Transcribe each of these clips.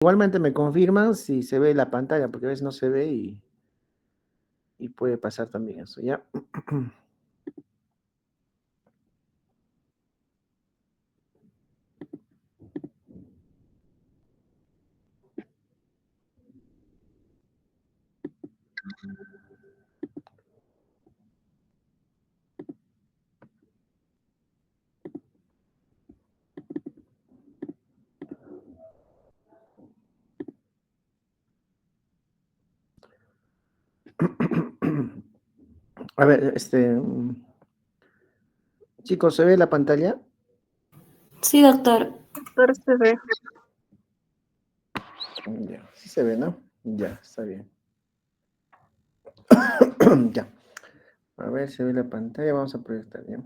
Igualmente me confirman si se ve la pantalla, porque a veces no se ve y puede pasar también eso, ¿ya? A ver, chicos, ¿se ve la pantalla? Sí, doctor. Doctor, se ve. Ya, sí se ve, ¿no? Ya, está bien. Ya. A ver, se ve la pantalla, vamos a proyectar, ¿ya?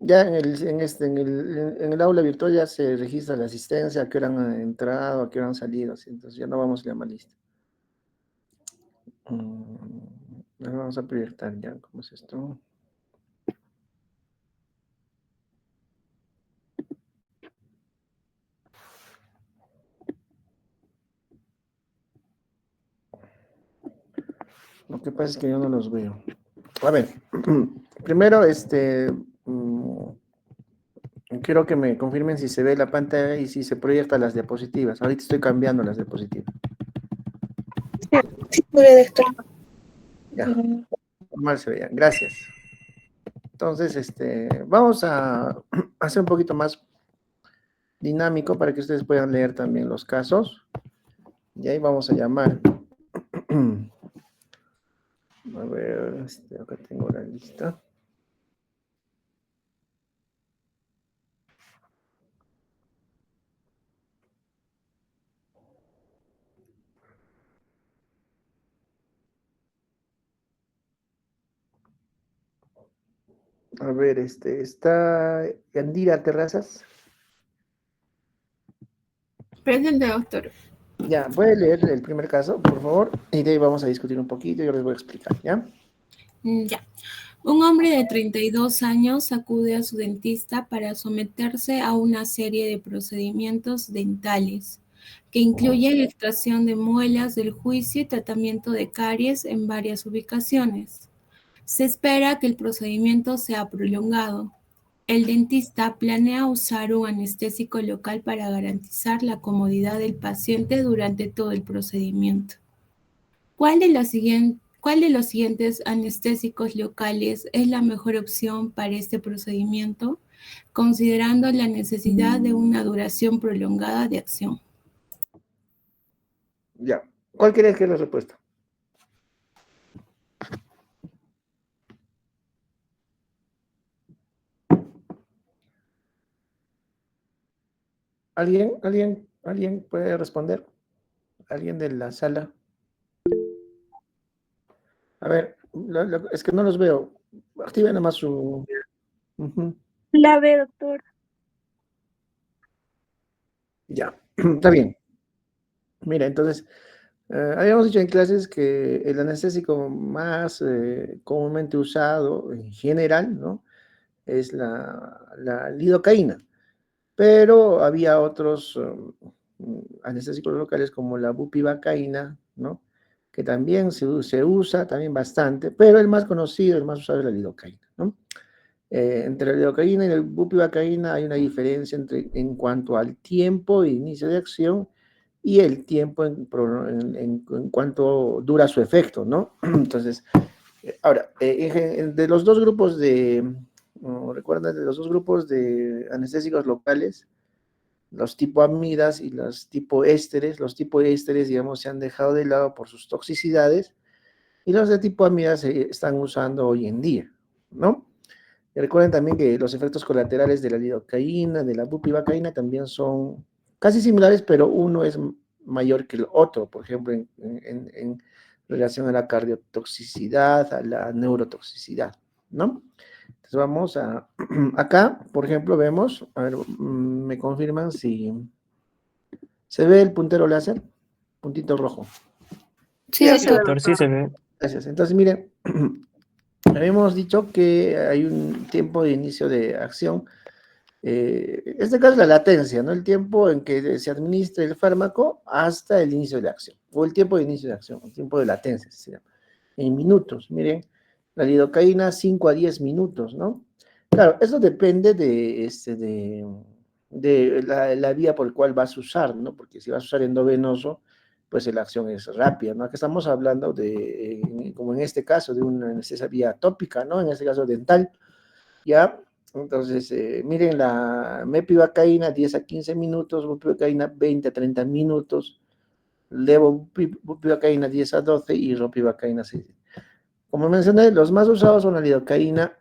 Ya en el aula virtual ya se registra la asistencia, a qué hora han entrado, a qué hora han salido, ¿sí? Entonces ya no vamos a llamar lista. Ahora vamos a proyectar ya, ¿cómo es esto? Lo que pasa es que yo no los veo. A ver, primero, quiero que me confirmen si se ve la pantalla y si se proyectan las diapositivas. Ahorita estoy cambiando las diapositivas. Sí, muy bien, doctor. Ya, normal se veían. Gracias. Entonces, vamos a hacer un poquito más dinámico para que ustedes puedan leer también los casos. Y ahí vamos a llamar. A ver, acá tengo la lista. A ver, está Yandira Terrazas. Presente, doctor. Ya, ¿puede leer el primer caso, por favor? Y de ahí vamos a discutir un poquito y yo les voy a explicar, ¿ya? Ya. Un hombre de 32 años acude a su dentista para someterse a una serie de procedimientos dentales que incluyen extracción de muelas del juicio y tratamiento de caries en varias ubicaciones. Se espera que el procedimiento sea prolongado. El dentista planea usar un anestésico local para garantizar la comodidad del paciente durante todo el procedimiento. ¿Cuál de los siguientes anestésicos locales es la mejor opción para este procedimiento, considerando la necesidad de una duración prolongada de acción? Ya. ¿Cuál querías que es la respuesta? ¿Alguien puede responder? ¿Alguien de la sala? A ver, es que no los veo. Activen nada más su... Ujú. La ve, doctor. Ya, está bien. Mira, entonces, habíamos dicho en clases que el anestésico más comúnmente usado en general, ¿no? Es la lidocaína. Pero había otros anestésicos locales como la bupivacaína, ¿no? Que también se usa también bastante, pero el más conocido, el más usado es la lidocaína, ¿no? Entre la lidocaína y la bupivacaína hay una diferencia en cuanto al tiempo de inicio de acción y el tiempo en cuanto dura su efecto, ¿no? Entonces, ahora, de los dos grupos recuerda, de los dos grupos de anestésicos locales, los tipo amidas y los tipo ésteres, digamos, se han dejado de lado por sus toxicidades y los de tipo amidas se están usando hoy en día, ¿no? Y recuerden también que los efectos colaterales de la lidocaína, de la bupivacaína también son casi similares, pero uno es mayor que el otro, por ejemplo, en relación a la cardiotoxicidad, a la neurotoxicidad, ¿no? Entonces vamos a, acá, por ejemplo, vemos, a ver, me confirman si se ve el puntero láser, puntito rojo. Sí, Sí, doctor. Doctor, sí se ve. Gracias. Entonces, miren, habíamos dicho que hay un tiempo de inicio de acción En este caso, la latencia, ¿no? El tiempo en que se administra el fármaco hasta el inicio de la acción, o el tiempo de inicio de acción, el tiempo de latencia, se llama, en minutos. Miren, la lidocaína 5 a 10 minutos, ¿no? Claro, eso depende de la vía por la cual vas a usar, ¿no? Porque si vas a usar endovenoso, pues la acción es rápida, ¿no? Aquí estamos hablando como en este caso, de una anestesia vía tópica, ¿no? En este caso dental, ¿ya? Entonces, miren, la mepivacaína 10 a 15 minutos, bupivacaína 20 a 30 minutos, levobupivacaína 10 a 12 y ropivacaína 6. Como mencioné, los más usados son la lidocaína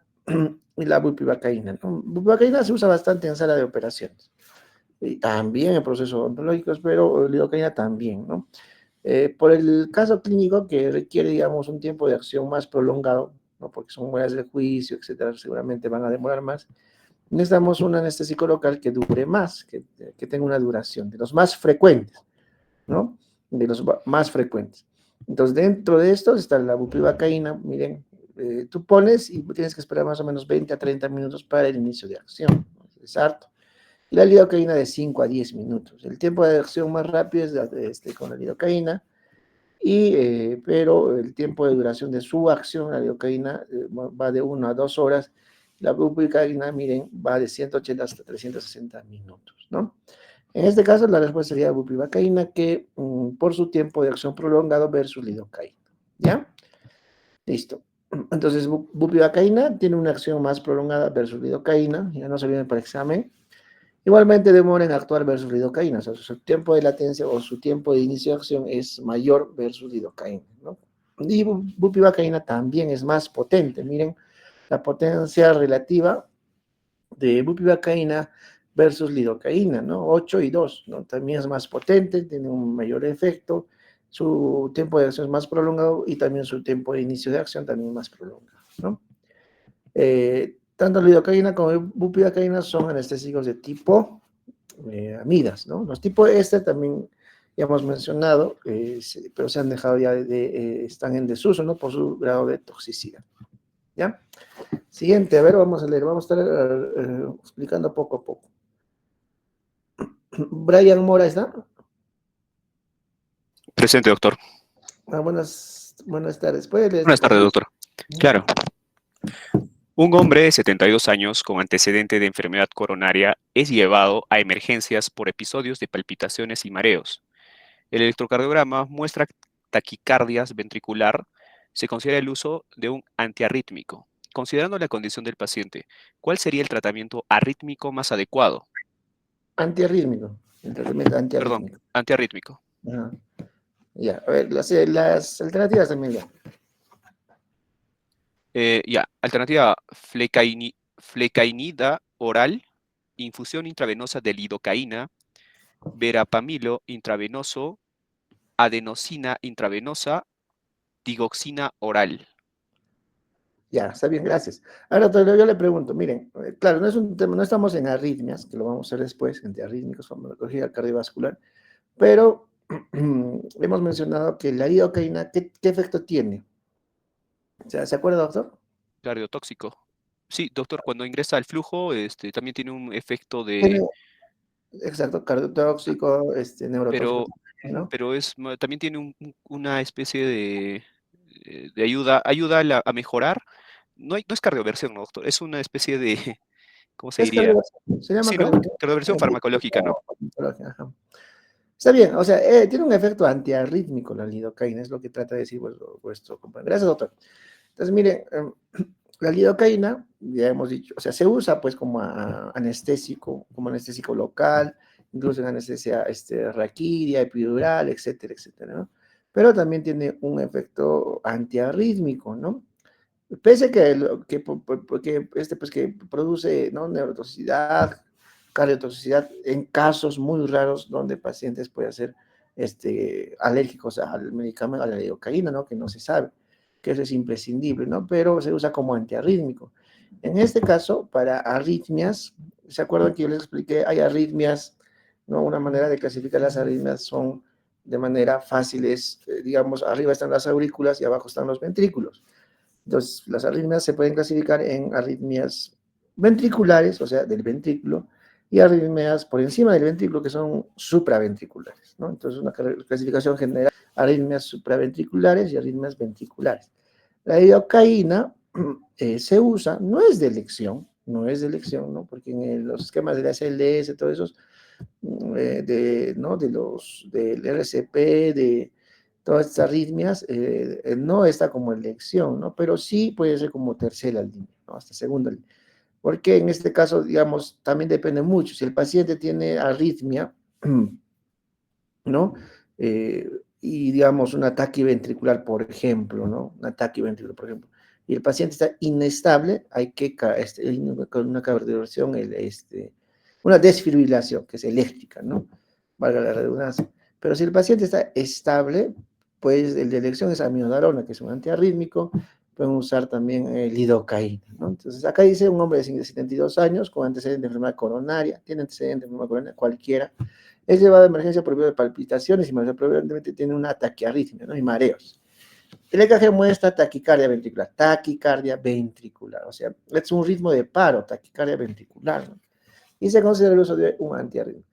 y la bupivacaína, ¿no? Bupivacaína se usa bastante en sala de operaciones y también en procesos odontológicos, pero lidocaína también, ¿no? Por el caso clínico que requiere, digamos, un tiempo de acción más prolongado, ¿no? Porque son muelas de juicio, etcétera, seguramente van a demorar más. Necesitamos un anestésico local que dure más, que tenga una duración, de los más frecuentes, ¿no? De los más frecuentes. Entonces, dentro de estos está la bupivacaína, miren, tú pones y tienes que esperar más o menos 20 a 30 minutos para el inicio de acción, ¿no? Es harto. Y la lidocaína de 5 a 10 minutos. El tiempo de acción más rápido es con la lidocaína, pero el tiempo de duración de su acción, la lidocaína, va de 1 a 2 horas. La bupivacaína, miren, va de 180 hasta 360 minutos, ¿no? En este caso, la respuesta sería bupivacaína, que por su tiempo de acción prolongado versus lidocaína, ¿ya? Listo. Entonces, bupivacaína tiene una acción más prolongada versus lidocaína, ya no se viene para examen. Igualmente demora en actuar versus lidocaína, o sea, su tiempo de latencia o su tiempo de inicio de acción es mayor versus lidocaína, ¿no? Y bupivacaína también es más potente. Miren, la potencia relativa de bupivacaína versus lidocaína, ¿no? 8 y 2, ¿no? También es más potente, tiene un mayor efecto, su tiempo de acción es más prolongado y también su tiempo de inicio de acción también es más prolongado, ¿no? Tanto la lidocaína como la bupivacaína son anestésicos de tipo amidas, ¿no? Los tipos también ya hemos mencionado, pero se han dejado ya están en desuso, ¿no? Por su grado de toxicidad, ¿ya? Siguiente, a ver, vamos a leer, vamos a estar explicando poco a poco. Brian Mora, ¿está? Presente, doctor. Buenas tardes. ¿Puede leer? Buenas tardes, doctor. Claro. Un hombre de 72 años con antecedente de enfermedad coronaria es llevado a emergencias por episodios de palpitaciones y mareos. El electrocardiograma muestra taquicardias ventricular. Se considera el uso de un antiarrítmico. Considerando la condición del paciente, ¿cuál sería el tratamiento arrítmico más adecuado? Antiarrítmico. El tratamiento Perdón, antiarrítmico. antiarrítmico. Ajá. Ya, a ver, las alternativas también ya. Alternativa flecainida oral, infusión intravenosa de lidocaína, verapamilo intravenoso, adenosina intravenosa, digoxina oral. Ya, está bien, gracias. Ahora yo le pregunto, miren, claro, no es un tema, no estamos en arritmias, que lo vamos a hacer después, antiarrítmicos, farmacología cardiovascular, pero hemos mencionado que la lidocaína, ¿qué efecto tiene? O sea, ¿se acuerda, doctor? Cardiotóxico. Sí, doctor, cuando ingresa al flujo, también tiene un efecto Tiene, de... exacto, cardiotóxico, neurotóxico, Pero, ¿no? también tiene una especie de ayuda a mejorar. No es cardioversión, ¿no, doctor? Es una especie de, ¿cómo se Es diría? cardioversión, se llama Sí, ¿no? cardioversión. Cardioversión farmacológica, ¿no? Ajá. Está bien, o sea, tiene un efecto antiarrítmico la lidocaína, es lo que trata de decir vuestro compañero. Gracias, doctor. Entonces, mire, la lidocaína, ya hemos dicho, o sea, se usa pues como como anestésico local, incluso en anestesia raquídea, epidural, etcétera, etcétera, ¿no? Pero también tiene un efecto antiarrítmico, ¿no? Pese a que produce, ¿no?, neurotoxicidad, cardiotoxicidad en casos muy raros donde pacientes pueden ser alérgicos al medicamento, a la lidocaína, ¿no? Que no se sabe, que eso es imprescindible, ¿no? Pero se usa como antiarrítmico. En este caso, para arritmias, ¿se acuerdan que yo les expliqué? Hay arritmias, ¿no? Una manera de clasificar las arritmias son de manera fácil, digamos, arriba están las aurículas y abajo están los ventrículos. Entonces, las arritmias se pueden clasificar en arritmias ventriculares, o sea, del ventrículo, y arritmias por encima del ventrículo que son supraventriculares, ¿no? Entonces, una clasificación general, arritmias supraventriculares y arritmias ventriculares. La lidocaína se usa, no es de elección, ¿no? Porque en los esquemas de la SLS, todos esos, ¿no? Del RCP, de todas estas arritmias, no está como elección, ¿no? Pero sí puede ser como tercera línea, ¿no? Hasta segunda línea. Porque en este caso, digamos, también depende mucho. Si el paciente tiene arritmia, ¿no? Y digamos, un ataque ventricular, por ejemplo, ¿no? Un ataque ventricular, por ejemplo. Y el paciente está inestable, hay que, con una cardioversión, una desfibrilación, que es eléctrica, ¿no? Valga la redundancia. Pero si el paciente está estable, pues el de elección es amiodarona, que es un antiarrítmico. Pueden usar también lidocaína, ¿no? Entonces, acá dice un hombre de 72 años con antecedente de enfermedad coronaria, tiene antecedente de enfermedad coronaria cualquiera, es llevado a emergencia por vía de palpitaciones y probablemente tiene una taquiarritmia, ¿no? Y mareos. El EKG muestra taquicardia ventricular, o sea, es un ritmo de paro, taquicardia ventricular, ¿no? Y se considera el uso de un antiarrítmico.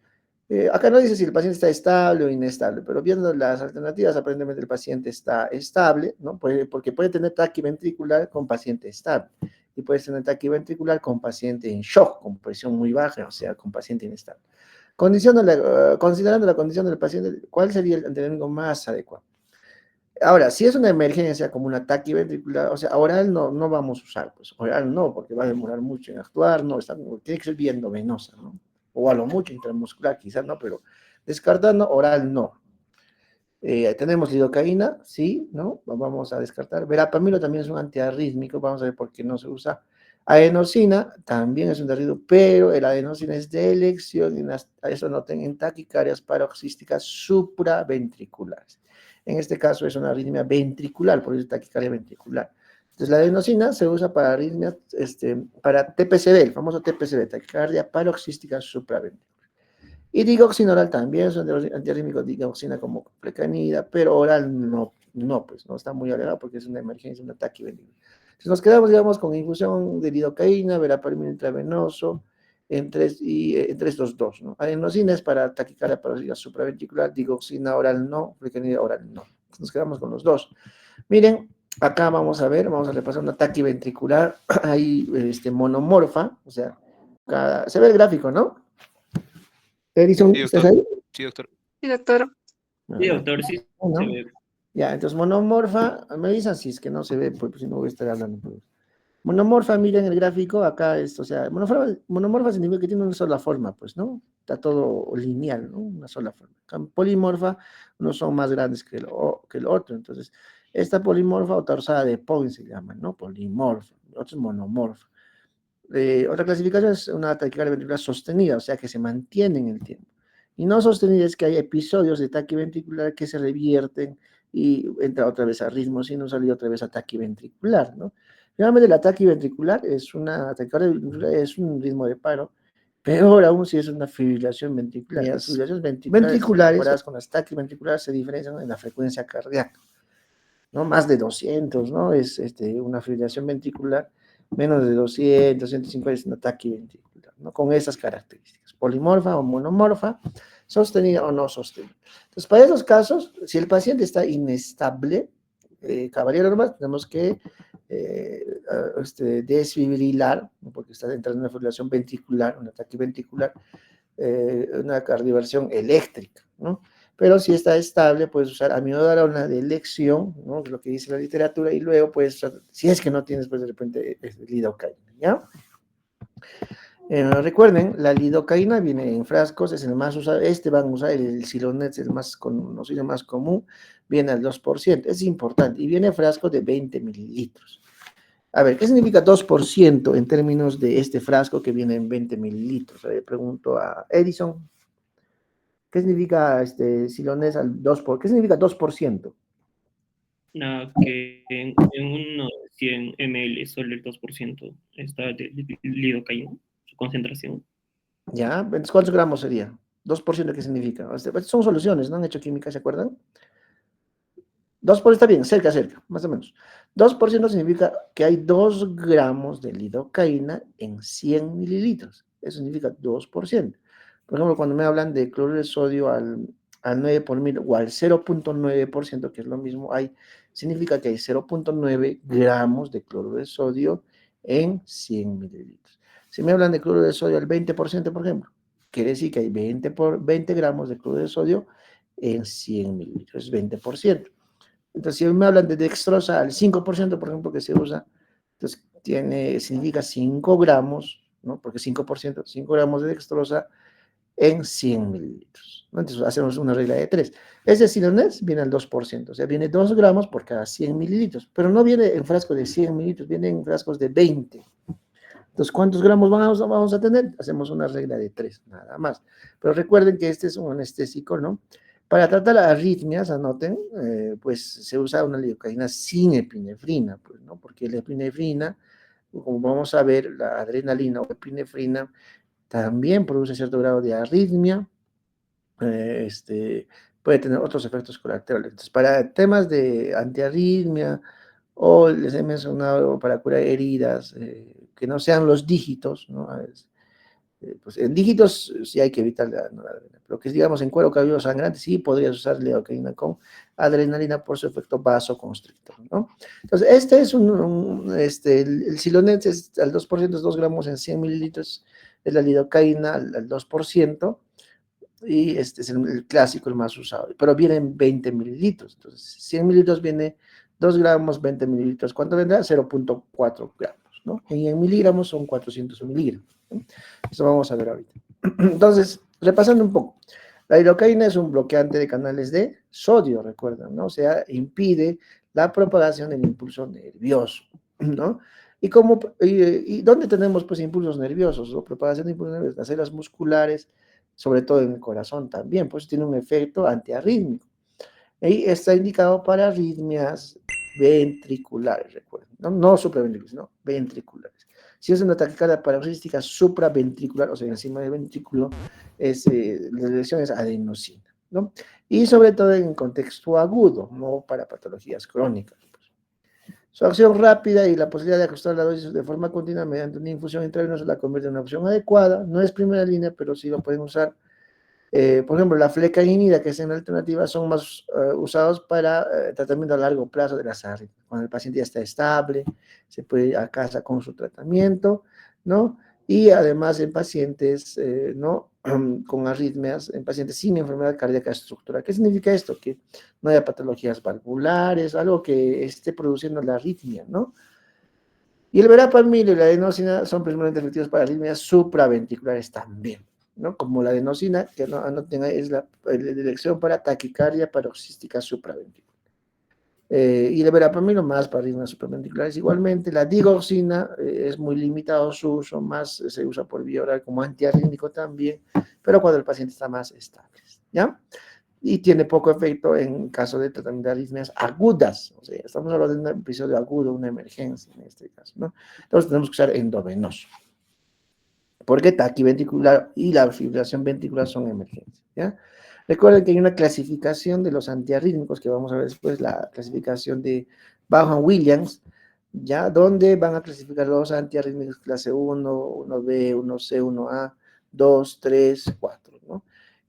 Acá no dice si el paciente está estable o inestable, pero viendo las alternativas, aparentemente el paciente está estable, ¿no? Porque puede tener taquiventricular con paciente estable, y puede tener taquiventricular con paciente en shock, con presión muy baja, o sea, con paciente inestable. Considerando la condición del paciente, ¿cuál sería el antiarrítmico más adecuado? Ahora, si es una emergencia como un ataque ventricular, o sea, oral no vamos a usar, pues oral no, porque va a demorar mucho en actuar, no, tiene que ser vía endovenosa, ¿no? O a lo mucho intramuscular, quizás no, pero descartando, oral no. Tenemos lidocaína, sí, ¿no? Vamos a descartar. Verapamilo también es un antiarrítmico, vamos a ver por qué no se usa. Adenosina también es un antiarrítmico, pero el adenosina es de elección, y eso noten en taquicardias paroxísticas supraventriculares. En este caso es una arritmia ventricular, por eso taquicardia ventricular. Entonces la adenosina se usa para arritmias, para TPCB, el famoso TPCB, taquicardia paroxística supraventricular. Y digoxina oral también es un antiarrítmico, digoxina como plecanida, pero oral no, pues no está muy alejado porque es una emergencia, un ataque ventricular. Entonces nos quedamos, digamos, con infusión de lidocaína, verapamilo intravenoso, entre estos dos, ¿no? Adenosina es para taquicardia paroxística supraventricular, digoxina oral no, plecanida oral no. Entonces nos quedamos con los dos. Miren, acá vamos a repasar un ataque ventricular, ahí monomorfa, o sea, se ve el gráfico, ¿no? Edison, Sí, ¿estás doctor. ahí? Sí, doctor. Sí, doctor. Sí, doctor, sí ¿No? se ve. Ya, entonces monomorfa, me dicen si es que no se ve, pues si no voy a estar hablando. Pues. Monomorfa, miren el gráfico, acá o sea, monomorfa significa que tiene una sola forma, pues, ¿no? Está todo lineal, ¿no? Una sola forma. Polimorfa, unos son más grandes que el otro, entonces, esta polimorfa o torsada de Point se llama, ¿no? Polimorfa, otro es monomorfa. Otra clasificación es una taquicardia ventricular sostenida, o sea, que se mantiene en el tiempo. Y no sostenida es que hay episodios de taquiventricular que se revierten y entra otra vez a ritmo sinusal y otra vez a taquiventricular, ¿no? Finalmente, la taquiventricular es es un ritmo de paro, peor aún si es una fibrilación ventricular. Las fibrilaciones ventriculares con las taquiventriculares se diferencian en la frecuencia cardíaca, ¿no? Más de 200, ¿no? Es una fibrilación ventricular, menos de 200, 150 es un ataque ventricular, ¿no? Con esas características, polimorfa o monomorfa, sostenida o no sostenida. Entonces, para esos casos, si el paciente está inestable, caballero normal, tenemos que desfibrilar, ¿no? Porque está entrando en una fibrilación ventricular, un ataque ventricular, una cardioversión eléctrica, ¿no? Pero si está estable, puedes usar amiodarona de elección, ¿no? Es lo que dice la literatura, y luego puedes usar, si es que no tienes, pues de repente, lidocaína, ¿ya? Recuerden, la lidocaína viene en frascos, es el más usado, van a usar el Silonet, el más conocido, más común, viene al 2%, es importante, y viene frasco de 20 mililitros. A ver, ¿qué significa 2% en términos de este frasco que viene en 20 mililitros? Le pregunto a Edison. ¿Qué significa Silones al 2%? ¿Qué significa 2%? No, que en unos 100 ml solo el 2% está de lidocaína, su concentración. ¿Ya? Entonces, ¿cuántos gramos sería? 2%, ¿qué significa? Son soluciones, ¿no? Han hecho química, ¿se acuerdan? 2% está bien, cerca, más o menos. 2% significa que hay 2 gramos de lidocaína en 100 mililitros. Eso significa 2%. Por ejemplo, cuando me hablan de cloruro de sodio al 9 por mil o al 0.9%, que es lo mismo, significa que hay 0.9 gramos de cloruro de sodio en 100 mililitros. Si me hablan de cloruro de sodio al 20%, por ejemplo, quiere decir que hay 20 gramos de cloruro de sodio en 100 mililitros, es 20%. Entonces, si me hablan de dextrosa al 5%, por ejemplo, que se usa, entonces significa 5 gramos, ¿no? Porque 5%, 5 gramos de dextrosa en 100 mililitros, ¿no? Entonces, hacemos una regla de 3. Ese Silonet viene al 2%, o sea, viene 2 gramos por cada 100 mililitros, pero no viene en frascos de 100 mililitros, viene en frascos de 20. Entonces, ¿cuántos gramos vamos a tener? Hacemos una regla de 3, nada más. Pero recuerden que este es un anestésico, ¿no? Para tratar arritmias, anoten, pues se usa una lidocaína sin epinefrina, pues, ¿no? Porque la epinefrina, como vamos a ver, la adrenalina o epinefrina también produce cierto grado de arritmia, puede tener otros efectos colaterales. Entonces, para temas de antiarritmia, o les he mencionado para curar heridas, que no sean los dígitos, ¿no? Pues en dígitos sí hay que evitar la noradrenalina, pero que digamos en cuero cabelludo sangrante sí podrías usar lidocaína con adrenalina por su efecto vasoconstrictor, ¿no? Entonces, este es el Silonet es al 2%, es 2 gramos en 100 mililitros, es la lidocaína al 2%, y este es el clásico, el más usado, pero viene en 20 mililitros, entonces 100 mililitros viene 2 gramos, 20 mililitros, ¿cuánto vendrá? 0.4 gramos, ¿no? Y en miligramos son 400 miligramos, ¿no? Eso vamos a ver ahorita. Entonces, repasando un poco, la lidocaína es un bloqueante de canales de sodio, recuerdan, ¿no? O sea, impide la propagación del impulso nervioso, ¿no? ¿Y dónde tenemos pues impulsos nerviosos o propagación de impulsos nerviosos? Las células musculares, sobre todo en el corazón también, pues tiene un efecto antiarrítmico. Y está indicado para arritmias ventriculares, recuerden, no supraventriculares, no, ventriculares. Si es una taquicardia paroxística supraventricular, o sea, encima del ventrículo, la dirección es adenosina, ¿no? Y sobre todo en contexto agudo, no para patologías crónicas. Su acción rápida y la posibilidad de ajustar la dosis de forma continua mediante una infusión intravenosa la convierte en una opción adecuada. No es primera línea, pero sí lo pueden usar. Por ejemplo, la flecainida, que es en alternativa, son más usados para tratamiento a largo plazo de las arritmias. Cuando el paciente ya está estable, se puede ir a casa con su tratamiento, ¿no? Y además en pacientes, ¿no? Con arritmias, en pacientes sin enfermedad cardíaca estructural. ¿Qué significa esto? Que no haya patologías valvulares, algo que esté produciendo la arritmia, ¿no? Y el verapamil y la adenosina son principalmente efectivos para arritmias supraventriculares también, ¿no? Como la adenosina, que no tenga, es la dirección para taquicardia paroxística supraventricular. Y el verapamil más para arritmias supraventriculares. Igualmente, la digoxina es muy limitado su uso, más se usa por vía oral como antiarrítmico también, pero cuando el paciente está más estable, ¿ya? Y tiene poco efecto en caso de tratamiento de arritmias agudas, o sea, estamos hablando de un episodio agudo, una emergencia en este caso, ¿no? Entonces tenemos que usar endovenoso, porque taquiventricular y la fibrilación ventricular son emergencias, ¿ya? Recuerden que hay una clasificación de los antiarrítmicos, que vamos a ver después, la clasificación de Vaughan-Williams, ¿ya? Donde van a clasificar los antiarrítmicos clase 1, 1B, 1C, 1A, 2, 3, 4, ¿no?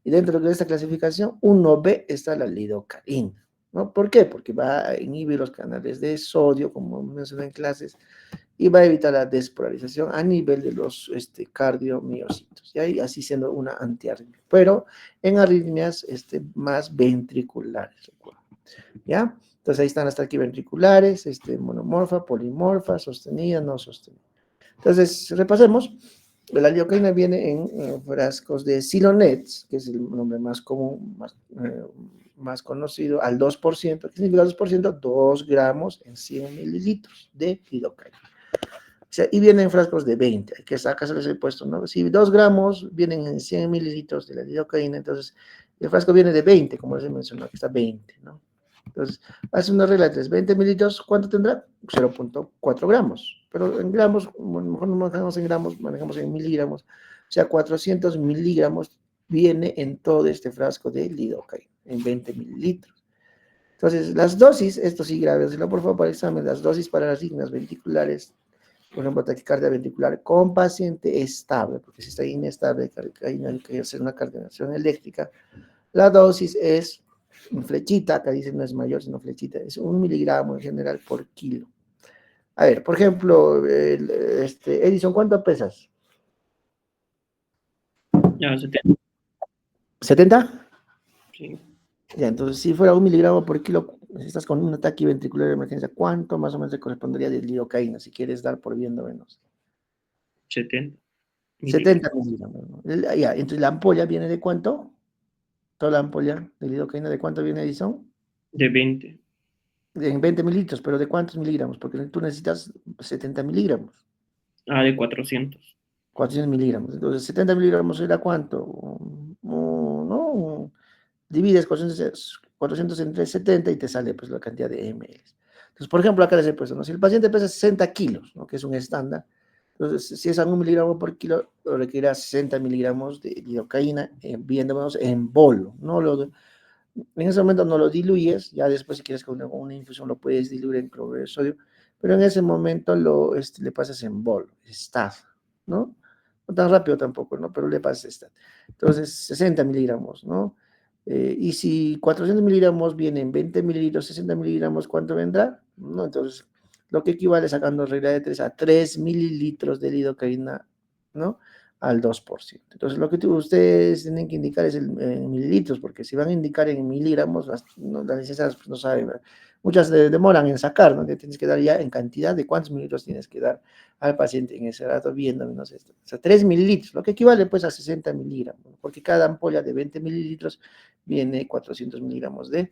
Y dentro de esta clasificación, 1B está la lidocaína, ¿no? ¿Por qué? Porque va a inhibir los canales de sodio, como mencioné en clases, y va a evitar la despolarización a nivel de los cardiomiocitos, y ahí así siendo una antiarritmia, pero en arritmias más ventriculares, recuerden, ¿ya? Entonces ahí están las taquiventriculares, monomorfa, polimorfa, sostenida, no sostenida. Entonces, repasemos. La lidocaína viene en frascos de Silonet, que es el nombre más común, más conocido, al 2%. ¿Qué significa 2%? 2 gramos en 100 mililitros de lidocaína. O sea, y vienen en frascos de 20, hay que sacárseles el puesto, ¿no? Si 2 gramos vienen en 100 mililitros de la lidocaína, entonces el frasco viene de 20, como les he mencionado, que está 20, ¿no? Entonces, hace una regla de 3, 20 mililitros, ¿cuánto tendrá? 0.4 gramos, pero en gramos, mejor no manejamos en gramos, manejamos en miligramos, o sea, 400 miligramos viene en todo este frasco de lidocaína, en 20 mililitros. Entonces, las dosis, esto sí grábenselo por favor para el examen, las dosis para las arritmias ventriculares, por ejemplo, taquicardia ventricular con paciente estable, porque si está inestable, hay que hacer una coordinación eléctrica. La dosis es flechita, acá dice no es mayor, sino flechita, es 1 miligramo en general por kilo. A ver, por ejemplo, Edison, ¿cuánto pesas? Ya, 70. ¿70? Sí. Ya, entonces, si fuera 1 miligramo por kilo, si estás con un ataque ventricular de emergencia, ¿cuánto más o menos te correspondería de lidocaína, si quieres dar por viendo menos? 70 70 miligramos. miligramos, ¿no? Ya, entonces, ¿la ampolla viene de cuánto? Toda la ampolla de lidocaína, ¿de cuánto viene, Edison? De 20. En 20 mililitros, pero ¿de cuántos miligramos? Porque tú necesitas 70 miligramos. De 400. 400 miligramos. Entonces, 70 miligramos era cuánto? ¿No? Divides 400 entre 70 y te sale pues la cantidad de ml. Entonces, por ejemplo, acá les he puesto, ¿no? Si el paciente pesa 60 kilos, ¿no? Que es un estándar, entonces, si es a 1 miligramo por kilo, requiere 60 miligramos de lidocaína, viéndonos en bolo, ¿no? En ese momento no lo diluyes, ya después si quieres con una infusión lo puedes diluir en cloruro de sodio, pero en ese momento le pasas en bol, staff, ¿no? No tan rápido tampoco, ¿no? Pero le pasas staff. Entonces, 60 miligramos, ¿no? Y si 400 miligramos vienen 20 mililitros, 60 miligramos, ¿cuánto vendrá? ¿No? Entonces, lo que equivale sacando regla de 3 a 3 mililitros de lidocaína, ¿no? Al 2%. Entonces, lo que ustedes tienen que indicar es en mililitros, porque si van a indicar en miligramos, las licenciadas pues, no saben, ¿verdad? Muchas demoran en sacar, ¿no? Que tienes que dar ya en cantidad de cuántos mililitros tienes que dar al paciente en ese rato viendo menos esto. O sea, 3 mililitros, lo que equivale pues a 60 miligramos, porque cada ampolla de 20 mililitros viene 400 miligramos de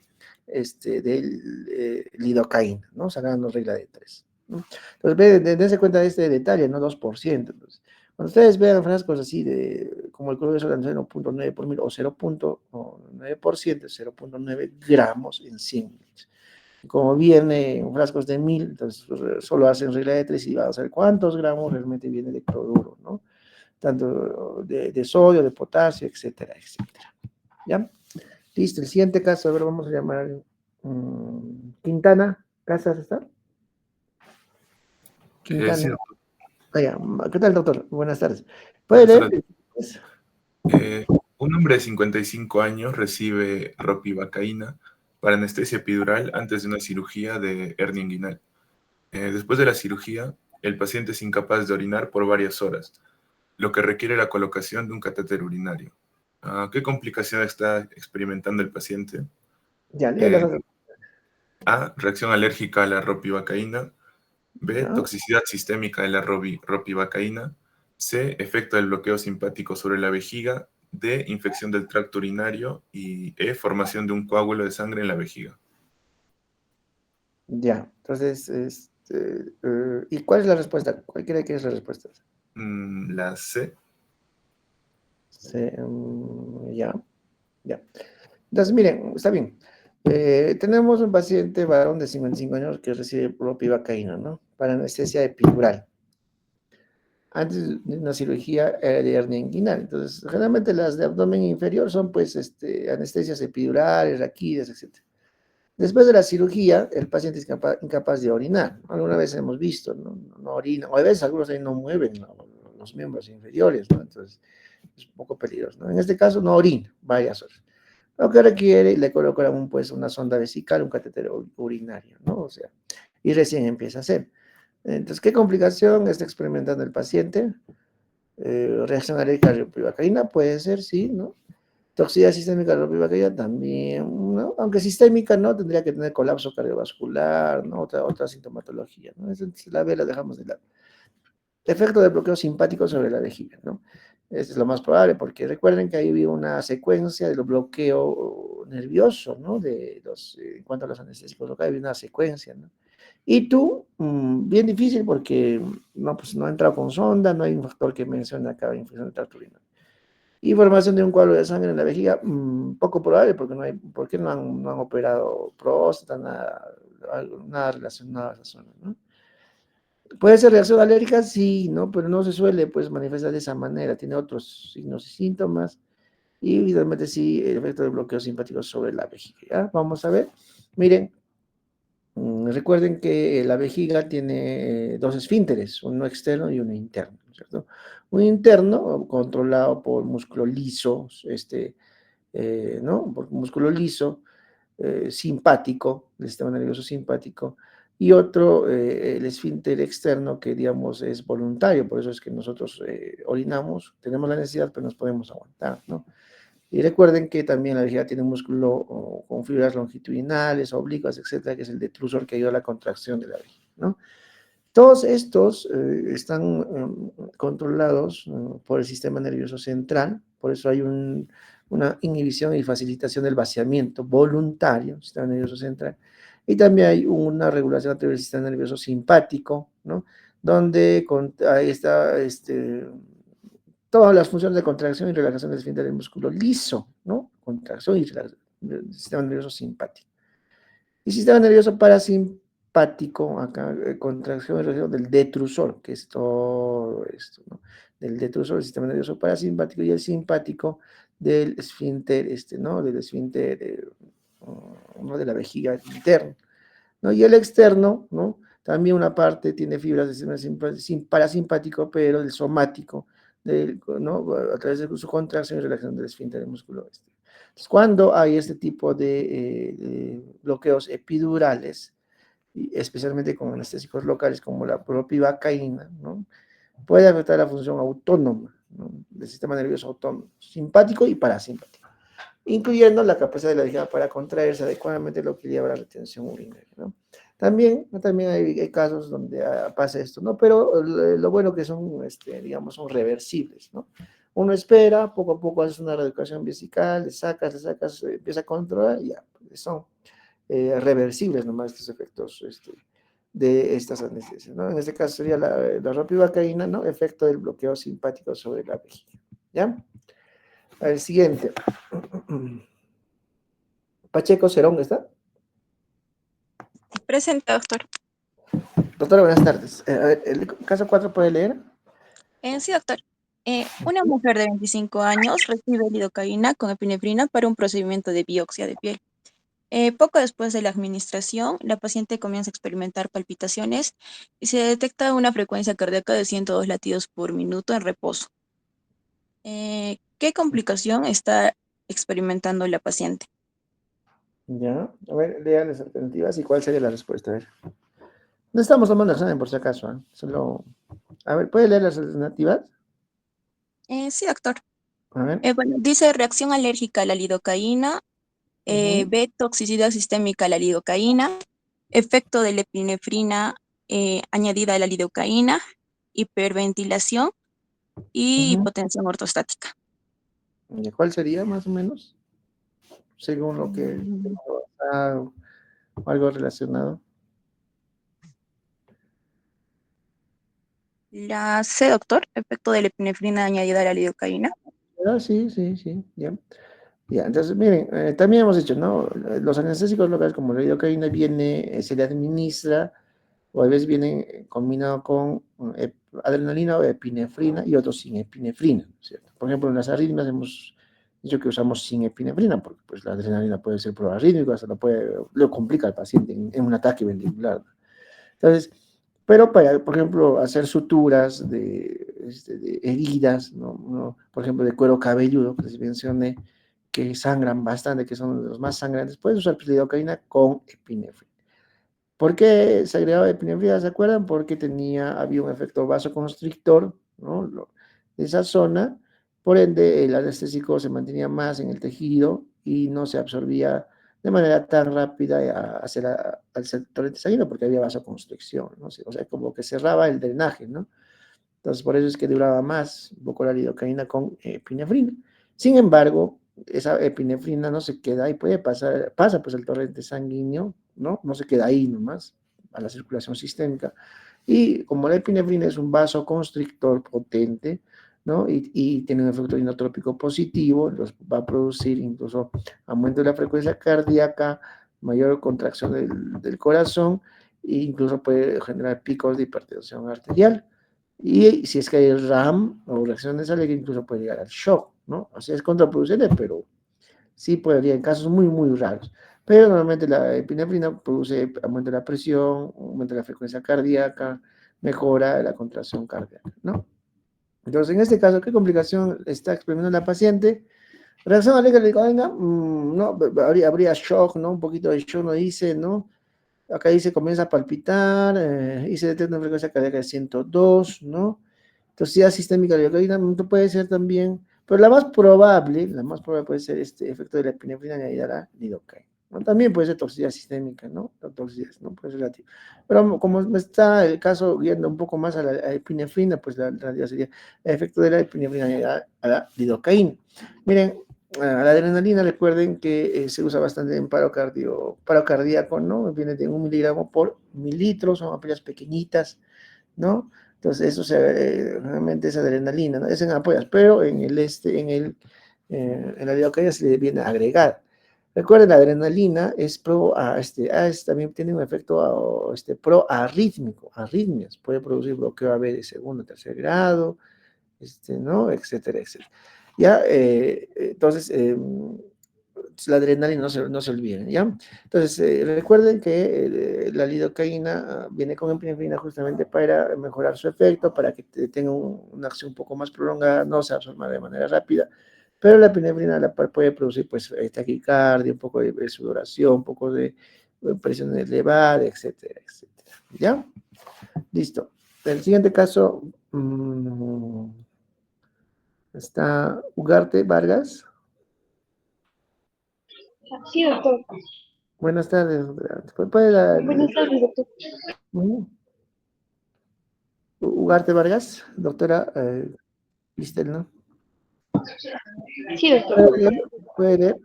lidocaína, ¿no? Sacando regla de 3, ¿no? Entonces, dense cuenta de este detalle, ¿no? 2%. Entonces, cuando ustedes vean frascos así como el cloruro de sodio 0.9 por mil o 0.9%, 0.9 gramos en 100 mililitros. Como viene en frascos de 1000, entonces solo hacen regla de 3 y va a saber cuántos gramos realmente viene de cloruro, ¿no? Tanto de sodio, de potasio, etcétera, etcétera. ¿Ya? Listo, el siguiente caso, a ver, vamos a llamar Quintana. ¿Casas está? Quintana. Sí, ¿Qué tal, doctor? Buenas tardes. ¿Puede leer? Un hombre de 55 años recibe ropivacaína para anestesia epidural antes de una cirugía de hernia inguinal. Después de la cirugía, el paciente es incapaz de orinar por varias horas, lo que requiere la colocación de un catéter urinario. ¿Qué complicación está experimentando el paciente? Ya, léelas. A. Reacción alérgica a la ropivacaína. B. Toxicidad sistémica de la ropivacaína. C. Efecto del bloqueo simpático sobre la vejiga. D. Infección del tracto urinario. Y E. Formación de un coágulo de sangre en la vejiga. Ya, entonces, ¿y cuál es la respuesta? ¿Cuál cree que es la respuesta? La C. Ya. Entonces, miren, está bien. Tenemos un paciente varón de 55 años que recibe ropivacaína, ¿no? Para anestesia epidural. Antes de una cirugía de hernia inguinal. Entonces, generalmente las de abdomen inferior son, pues, anestesias epidurales, raquidas, etc. Después de la cirugía, el paciente es incapaz de orinar. Alguna vez hemos visto, no orina, o a veces algunos ahí no mueven, ¿no? Los miembros inferiores, ¿no? Entonces, es un poco peligroso, ¿no? En este caso, no orina varias horas. Lo que requiere, le colocan pues una sonda vesical, un catéter urinario, ¿no? O sea, y recién empieza a hacer. Entonces, ¿qué complicación está experimentando el paciente? Reacción alérgica a la ropivacaína, puede ser, sí, ¿no? Toxicidad sistémica de la ropivacaína también, ¿no? Aunque sistémica, ¿no? Tendría que tener colapso cardiovascular, ¿no? Otra sintomatología, ¿no? Entonces, la B la dejamos de lado. Efecto de bloqueo simpático sobre la vejiga, ¿no? Eso es lo más probable, porque recuerden que ahí había una secuencia de bloqueo nervioso, ¿no? En cuanto a los anestésicos locales, había una secuencia, ¿no? Y tú, bien difícil porque pues no ha entrado con sonda, no hay un factor que menciona acá, infección del tracto urinario. Y formación de un coágulo de sangre en la vejiga, poco probable porque no han operado próstata, nada relacionado a esa zona, ¿no? ¿Puede ser reacción alérgica? Sí, ¿no? Pero no se suele, pues, manifestar de esa manera. Tiene otros signos y síntomas. y finalmente sí, el efecto del bloqueo simpático sobre la vejiga. ¿Ya? Vamos a ver. Miren, recuerden que la vejiga tiene dos esfínteres, uno externo y uno interno, ¿cierto? Un interno controlado por músculo liso, ¿no? Por músculo liso, simpático, del sistema nervioso simpático, y otro, el esfínter externo, que digamos es voluntario, por eso es que nosotros orinamos, tenemos la necesidad, pero nos podemos aguantar, ¿no? Y recuerden que también la vejiga tiene un músculo con fibras longitudinales, oblicuas, etcétera, que es el detrusor, que ayuda a la contracción de la vejiga, ¿no? Todos estos están controlados por el sistema nervioso central, por eso hay una inhibición y facilitación del vaciamiento voluntario, sistema nervioso central, y también hay una regulación a través del sistema nervioso simpático, ¿no? Donde ahí está todas las funciones de contracción y relajación del esfínter del músculo liso, ¿no? Contracción y relajación del sistema nervioso simpático. Y sistema nervioso parasimpático, acá, contracción y relajación del detrusor, que es todo esto, ¿no? Del detrusor, el sistema nervioso parasimpático, y el simpático del esfínter, ¿no? Del esfínter, ¿no? De la vejiga interna, ¿no? Y el externo, ¿no? También una parte tiene fibras del sistema parasimpático, pero el somático, ¿no? A través de su contracción y relajación del esfínter del músculo. Entonces, cuando hay este tipo de bloqueos epidurales, y especialmente con anestésicos locales como la propivacaína, ¿no? Puede afectar la función autónoma, ¿no? Del sistema nervioso autónomo, simpático y parasimpático, incluyendo la capacidad de la vejiga para contraerse adecuadamente, lo que lleva a la retención urinaria, ¿no? También hay casos donde pasa esto, ¿no? Pero lo bueno que son, digamos, son reversibles, ¿no? Uno espera, poco a poco haces una reeducación vesical, le sacas, empieza a controlar y ya, pues son reversibles nomás estos efectos de estas anestesias, ¿no? En este caso sería la ropivacaína, ¿no? Efecto del bloqueo simpático sobre la vejiga, ¿ya? El siguiente. Pacheco Cerón, ¿está? Presente, doctor. Doctora, buenas tardes. A ver, ¿el caso 4 puede leer? Sí, doctor. Una mujer de 25 años recibe lidocaína con epinefrina para un procedimiento de biopsia de piel. Poco después de la administración, la paciente comienza a experimentar palpitaciones y se detecta una frecuencia cardíaca de 102 latidos por minuto en reposo. ¿Qué complicación está experimentando la paciente? Ya, a ver, lea las alternativas y cuál sería la respuesta. A ver. No estamos tomando el examen por si acaso, ¿eh? Solo... A ver, ¿puede leer las alternativas? Sí, doctor. A ver. Bueno, dice reacción alérgica a la lidocaína, B, toxicidad sistémica a la lidocaína, efecto de la epinefrina añadida a la lidocaína, hiperventilación y hipotensión ortostática. ¿Y cuál sería más o menos? Según lo que o algo relacionado. La C, doctor, efecto de la epinefrina añadida a la lidocaína. Ah, sí, ya. Ya, entonces, miren, también hemos dicho, ¿no? Los anestésicos locales como la lidocaína se le administra, o a veces vienen combinado con adrenalina o epinefrina, y otros sin epinefrina, ¿cierto? Por ejemplo, en las arritmias hemos dicho que usamos sin epinefrina, porque pues la adrenalina puede ser proarrítmico, hasta lo complica al paciente en un ataque ventricular, ¿no? Entonces, pero para, por ejemplo, hacer suturas de heridas, ¿no? Por ejemplo, de cuero cabelludo, que les mencioné, que sangran bastante, que son los más sangrantes, puedes usar lidocaína con epinefrina. ¿Por qué se agregaba epinefrina? ¿Se acuerdan? Porque había un efecto vasoconstrictor, ¿no? De esa zona, por ende el anestésico se mantenía más en el tejido y no se absorbía de manera tan rápida al torrente sanguíneo, porque había vasoconstricción, ¿no? O sea, como que cerraba el drenaje, ¿no? Entonces, por eso es que duraba más un poco la lidocaína con epinefrina. Sin embargo, esa epinefrina no se queda y pasa pues el torrente sanguíneo, ¿no? No se queda ahí nomás, a la circulación sistémica. Y como la epinefrina es un vasoconstrictor potente, ¿no? Y tiene un efecto inotrópico positivo, va a producir incluso aumento de la frecuencia cardíaca, mayor contracción del corazón, e incluso puede generar picos de hipertensión arterial. Y si es que hay RAM o reacciones alérgicas, incluso puede llegar al shock, ¿no? O sea, es contraproducente, pero sí podría en casos muy, muy raros. Pero normalmente la epinefrina produce aumento de la presión, aumento de la frecuencia cardíaca, mejora la contracción cardíaca, ¿no? Entonces, en este caso, ¿qué complicación está experimentando la paciente? Reacción alérgica a la lidocaína, no, habría shock, ¿no? Un poquito de shock, no dice, ¿no? Acá dice, comienza a palpitar, y se detecta una frecuencia cardíaca de 102, ¿no? Toxicidad sistémica de la lidocaína, puede ser también, pero la más probable puede ser este efecto de la epinefrina añadida a la lidocaína, ¿no? También puede ser toxicidad sistémica, ¿no? La toxicidad, ¿no? Puede ser relativo. Pero como está el caso guiando un poco más a la epinefrina, pues la realidad sería el efecto de la epinefrina añadida a la lidocaína. Miren, la adrenalina, recuerden que se usa bastante en paro cardíaco, ¿no? Viene de 1 miligramo por mililitro, son ampollas pequeñitas, ¿no? Entonces, eso realmente es adrenalina, ¿no? Es en ampollas, pero en la lidocaína se le viene a agregar. Recuerden, la adrenalina es también tiene un efecto proarrítmico, arritmias, puede producir bloqueo AB de segundo, tercer grado, ¿no? Etcétera, etcétera. ¿Ya? Entonces, la adrenalina no se olviden, ¿ya? Entonces, recuerden que la lidocaína viene con epinefrina justamente para mejorar su efecto, para que tenga una acción un poco más prolongada, no se absorba de manera rápida, pero la epinefrina a la par puede producir pues taquicardia, un poco de sudoración, un poco de presión elevada, etcétera, etcétera, ¿ya? Listo. El siguiente caso está Ugarte Vargas. Sí, doctor. Buenas tardes. Buenas tardes, doctor. Ugarte Vargas, doctora Cristel, ¿no? Sí, doctor. ¿Puede leer?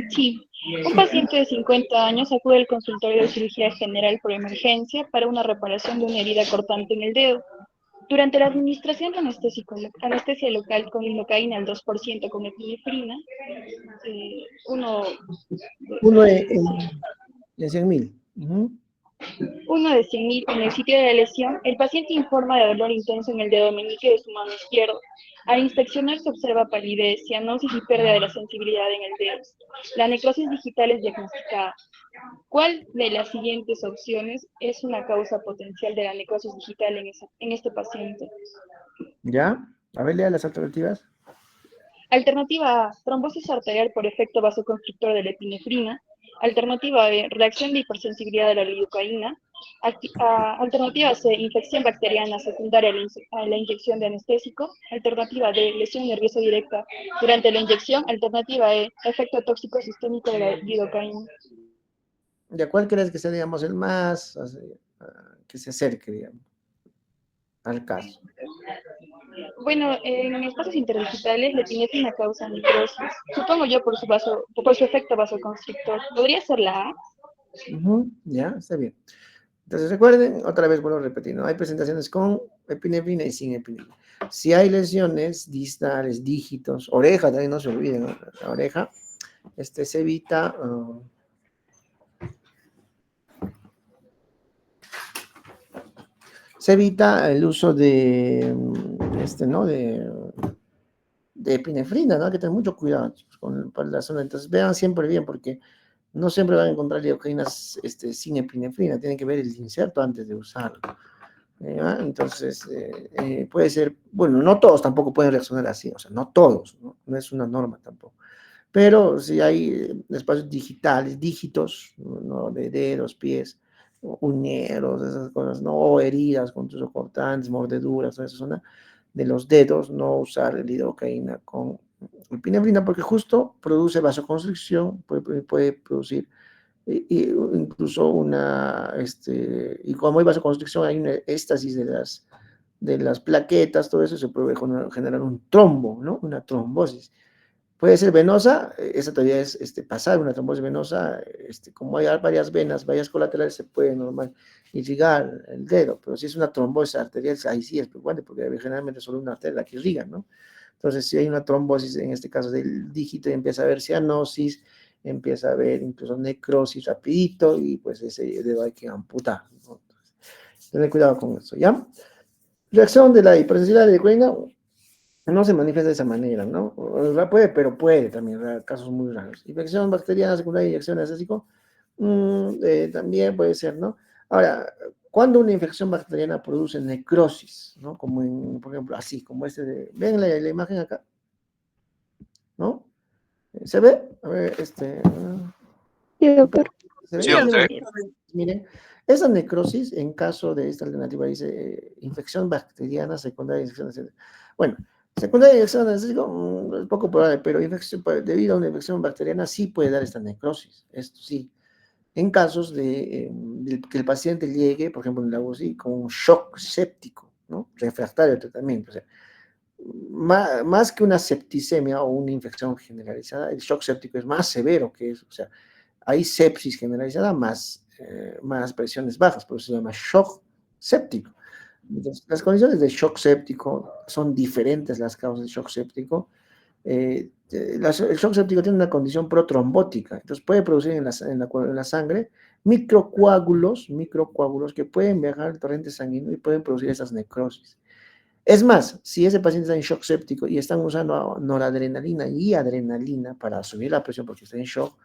Sí. Un paciente de 50 años acude al consultorio de cirugía general por emergencia para una reparación de una herida cortante en el dedo. Durante la administración de anestesia local con lidocaína al 2% con epinefrina, uno Uno en 100.000. Uno de 100.000 en el sitio de la lesión, el paciente informa de dolor intenso en el dedo meñique de su mano izquierda. Al inspeccionar se observa palidez, cianosis y pérdida de la sensibilidad en el dedo. La necrosis digital es diagnosticada. ¿Cuál de las siguientes opciones es una causa potencial de la necrosis digital en este paciente? ¿Ya? A ver, lea las alternativas. Alternativa A, trombosis arterial por efecto vasoconstrictor de la epinefrina. Alternativa B, reacción de hipersensibilidad de la lidocaína. Alternativa C, infección bacteriana secundaria a la inyección de anestésico. Alternativa D, lesión nerviosa directa durante la inyección. Alternativa E, efecto tóxico sistémico de la lidocaína. ¿De cuál crees que sea, digamos, el más que se acerque, digamos, al caso? Bueno, en los espacios interdigitales la epinefrina causa necrosis. Supongo yo por su efecto vasoconstrictor. ¿Podría ser la A? Ya, está bien. Entonces recuerden, otra vez vuelvo a repetir, ¿no? Hay presentaciones con epinefrina y sin epinefrina. Si hay lesiones distales, dígitos, oreja, también no se olviden, ¿no? La oreja, se evita... se evita el uso de, ¿no? De epinefrina, ¿no? Hay que tener mucho cuidado, chicos, para la zona. Entonces vean siempre bien, porque no siempre van a encontrar lidocaínas sin epinefrina, tienen que ver el inserto antes de usarlo. Entonces, puede ser, bueno, no todos tampoco pueden reaccionar así, o sea, no todos, no es una norma tampoco. Pero si hay espacios digitales, dígitos, ¿no? De dedos, pies, uñeros, esas cosas, ¿no? O heridas cortantes, mordeduras, toda esa zona de los dedos, no usar lidocaína con epinefrina, porque justo produce vasoconstricción, puede producir incluso y como hay vasoconstricción, hay una éstasis de las plaquetas, todo eso se puede generar un trombo, ¿no? Una trombosis. Puede ser venosa, esa todavía es pasar una trombosis venosa, como hay varias venas, varias colaterales, se puede normal irrigar el dedo, pero si es una trombosis arterial, ahí sí es preocupante, porque generalmente solo una arteria la que irriga, ¿no? Entonces, si hay una trombosis, en este caso del dígito, y empieza a haber cianosis, empieza a haber incluso necrosis rapidito, y pues ese dedo hay que amputar, ¿no? Tener cuidado con eso, ¿ya? Reacción de la hipersensibilidad de la lidocaína, no se manifiesta de esa manera, ¿no? Puede, pero puede también, casos muy raros. Infección bacteriana secundaria de inyección anestésico, también puede ser, ¿no? Ahora, cuando una infección bacteriana produce necrosis, ¿no? Como por ejemplo, así, como ¿ven la imagen acá? ¿No? ¿Se ve? A ver, Sí, doctor. ¿se ve? Sí, doctor. Miren, esa necrosis, en caso de esta alternativa, dice infección bacteriana secundaria de infección anestésica. Bueno, secundaria de infección anestésica es poco probable, pero debido a una infección bacteriana sí puede dar esta necrosis, esto sí. En casos de que el paciente llegue, por ejemplo, en la UCI, con un shock séptico, ¿no? Refractario al tratamiento. O sea, más que una septicemia o una infección generalizada, el shock séptico es más severo que eso. O sea, hay sepsis generalizada más presiones bajas, por eso se llama shock séptico. Entonces, las condiciones de shock séptico son diferentes, las causas de shock séptico. El shock séptico tiene una condición protrombótica, entonces puede producir en la sangre microcoágulos que pueden viajar al torrente sanguíneo y pueden producir esas necrosis. Es más, si ese paciente está en shock séptico y están usando noradrenalina y adrenalina para subir la presión porque está en shock,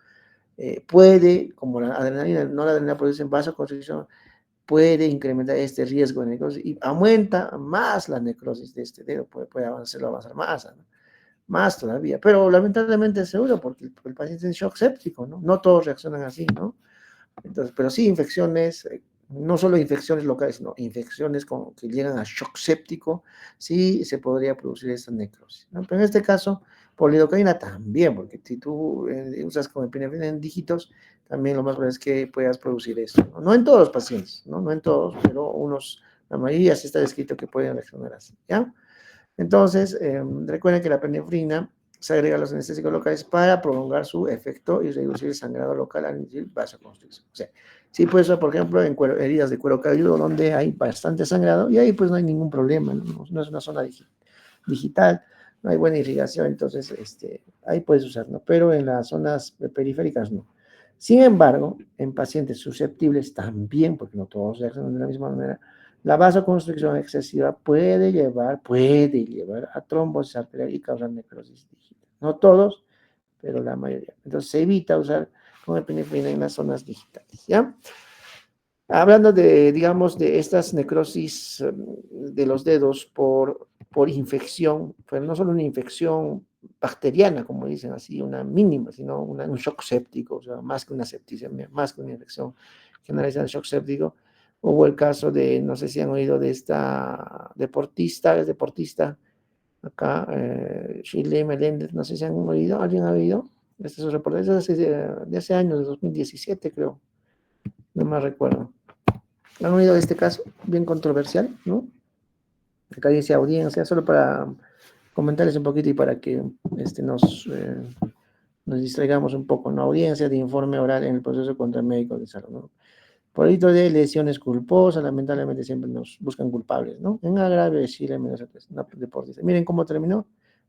puede, como la adrenalina, no la adrenalina produce en vasoconstricción, puede incrementar este riesgo de necrosis y aumenta más la necrosis de este dedo, puede avanzar más, ¿no? Más todavía, pero lamentablemente es seguro porque el paciente es en shock séptico, ¿no? No todos reaccionan así, ¿no? Entonces, pero sí infecciones, no solo infecciones locales, sino infecciones que llegan a shock séptico, sí se podría producir esta necrosis, ¿no? Pero en este caso, por lidocaína también, porque si tú usas con epinefrina en dígitos, también lo más probable es que puedas producir esto, ¿no? No en todos los pacientes, ¿no? No en todos, pero la mayoría sí está descrito que pueden reaccionar así, ¿ya? Entonces, recuerden que la epinefrina se agrega a los anestésicos locales para prolongar su efecto y reducir el sangrado local al inducir vasoconstricción. O sea, sí puede ser, por ejemplo, en heridas de cuero cabelludo donde hay bastante sangrado y ahí pues no hay ningún problema, no es una zona digital, no hay buena irrigación, entonces ahí puedes usarlo, pero en las zonas periféricas no. Sin embargo, en pacientes susceptibles también, porque no todos reaccionan de la misma manera, la vasoconstricción excesiva puede llevar a trombosis arterial y causar necrosis digital. No todos, pero la mayoría. Entonces se evita usar con epinefrina en las zonas digitales, ¿ya? Hablando digamos, de estas necrosis de los dedos por infección, pero no solo una infección bacteriana, como dicen así, una mínima, sino un shock séptico, o sea, más que una septicemia, más que una infección generalizada de shock séptico. Hubo el caso no sé si han oído de esta deportista, acá, Shirley Meléndez, no sé si han oído, ¿alguien ha oído? Este es un reportaje de hace años, de 2017 creo, no me recuerdo. ¿Han oído de este caso? Bien controversial, ¿no? Acá dice audiencia, solo para comentarles un poquito y para que nos distraigamos un poco, ¿no? Audiencia de informe oral en el proceso contra médicos de salud, ¿no? Por delito de lesiones culposas, lamentablemente siempre nos buscan culpables, ¿no? En agravio de Chile, menos deportista. Miren cómo terminó.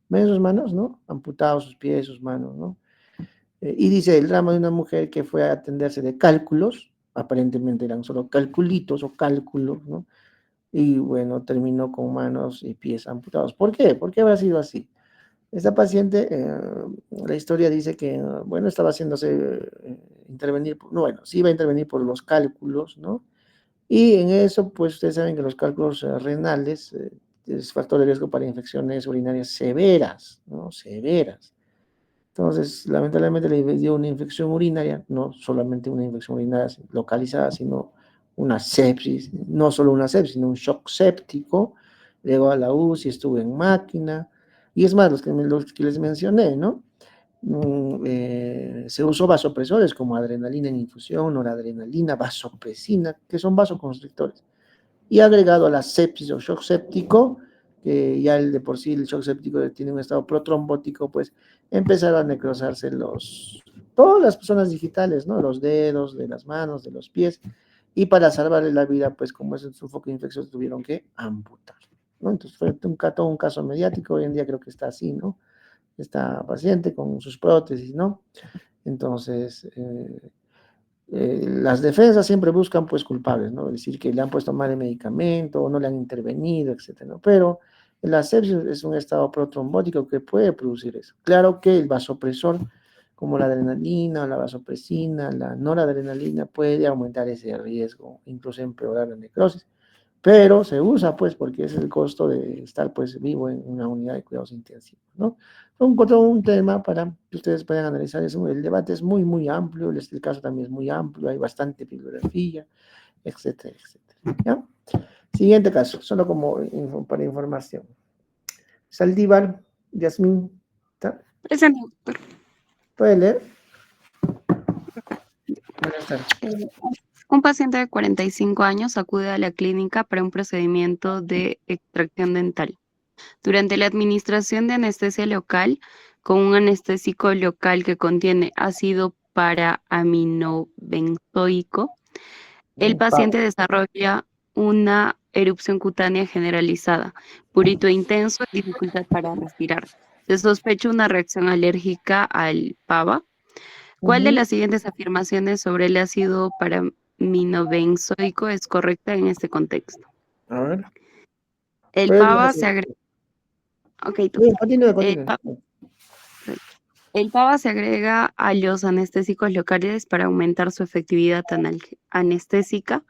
Ven sus manos, ¿no? Amputados sus pies, sus manos, ¿no? Y dice el drama de una mujer que fue a atenderse de cálculos, aparentemente eran solo calculitos o cálculos, ¿no? Y bueno, terminó con manos y pies amputados. ¿Por qué? ¿Por qué habrá sido así? Esta paciente, la historia dice que, bueno, estaba haciéndose intervenir, no, bueno, sí iba a intervenir por los cálculos, ¿no? Y en eso, pues ustedes saben que los cálculos renales es factor de riesgo para infecciones urinarias severas, ¿no? Severas. Entonces, lamentablemente le dio una infección urinaria, no solamente una infección urinaria localizada, sino una sepsis, no solo una sepsis, sino un shock séptico. Llegó a la UCI, estuvo en máquina, y es más, los que les mencioné, ¿no? Se usó vasopresores como adrenalina en infusión, noradrenalina, vasopresina, que son vasoconstrictores. Y agregado a la sepsis o shock séptico, que ya de por sí el shock séptico tiene un estado protrombótico, pues empezaron a necrosarse todas las zonas digitales, ¿no? Los dedos, de las manos, de los pies, y para salvarle la vida, pues como es un foco de infección, tuvieron que amputar, ¿no? Entonces fue todo un caso mediático, hoy en día creo que está así, ¿no? Esta paciente con sus prótesis, ¿no? Entonces, las defensas siempre buscan pues culpables, ¿no? Es decir, que le han puesto mal el medicamento o no le han intervenido, etcétera, ¿no? Pero La sepsis es un estado protrombótico que puede producir eso. Claro que el vasopresor, como la adrenalina, la vasopresina, la noradrenalina, puede aumentar ese riesgo, incluso empeorar la necrosis. Pero se usa, pues, porque ese es el costo de estar, pues, vivo en una unidad de cuidados intensivos, ¿no? Todo un tema para que ustedes puedan analizar eso. El debate es muy, muy amplio, el caso también es muy amplio, hay bastante bibliografía, etcétera, etcétera, ¿ya? Siguiente caso, solo como para información. Saldívar, Yasmín, ¿está? Presente, doctor. ¿Puede leer? Buenas tardes. Un paciente de 45 años acude a la clínica para un procedimiento de extracción dental. Durante la administración de anestesia local, con un anestésico local que contiene ácido paraaminobenzoico, el paciente desarrolla una erupción cutánea generalizada, prurito intenso y dificultad para respirar. Se sospecha una reacción alérgica al PAVA. ¿Cuál de las siguientes afirmaciones sobre el ácido paraaminobenzoico es correcta en este contexto? A ver. El Pues, PAVA se agrega. Ok, doctor. Continúe. El PAVA se agrega a los anestésicos locales para aumentar su efectividad anestésica.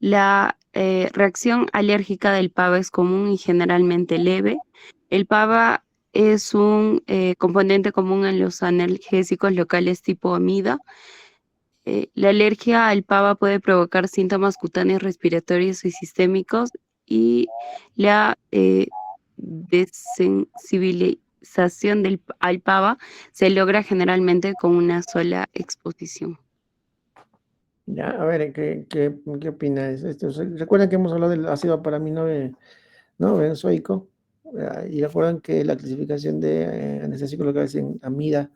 La reacción alérgica del PAVA es común y generalmente leve. El PAVA es un componente común en los analgésicos locales tipo amida. La alergia al PAVA puede provocar síntomas cutáneos, respiratorios y sistémicos, y la desensibilización al PAVA se logra generalmente con una sola exposición. Ya, a ver, ¿qué opinas? Recuerdan que hemos hablado del ácido paraaminobenzoico, y recuerdan que la clasificación de anestésicos locales en amida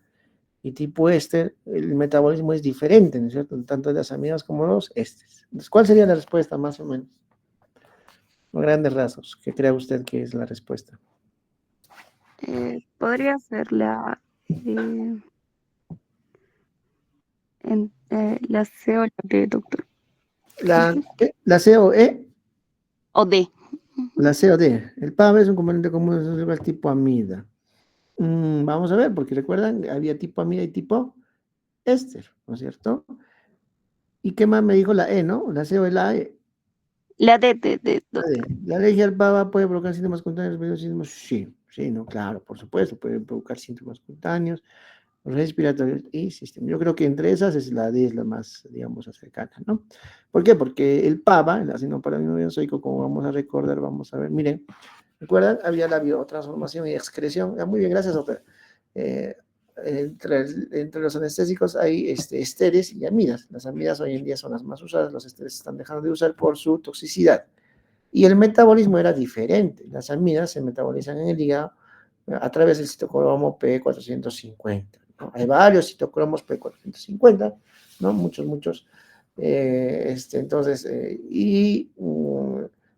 y tipo éster, el metabolismo es diferente, ¿no es cierto? Tanto de las amidas como los ésteres. Entonces, ¿cuál sería la respuesta, más o menos? A grandes rasgos, ¿qué cree usted que es la respuesta? Podría ser la C o la D, doctor. ¿La C o E? O D. La C o D. El PAVA es un componente común del tipo amida. Vamos a ver, porque recuerdan, había tipo amida y tipo éster, ¿no es cierto? ¿Y qué más me dijo la E, no? La C o la E. La D, doctor. ¿La alergia al PAVA puede provocar síntomas cutáneos? Sí, no, claro, por supuesto, puede provocar síntomas cutáneos, respiratorios y sistema. Yo creo que entre esas es la D, es la más, digamos, cercana, ¿no? ¿Por qué? Porque el PAVA, el ácido paraaminobenzoico, como vamos a recordar, vamos a ver, miren, ¿recuerdan? Había la biotransformación y excreción. Muy bien, gracias, doctor. Entre los anestésicos hay esteres y amidas. Las amidas hoy en día son las más usadas, los esteres se están dejando de usar por su toxicidad. Y el metabolismo era diferente. Las amidas se metabolizan en el hígado a través del citocromo P450, ¿no? Hay varios citocromos P450, ¿no? Muchos. Entonces,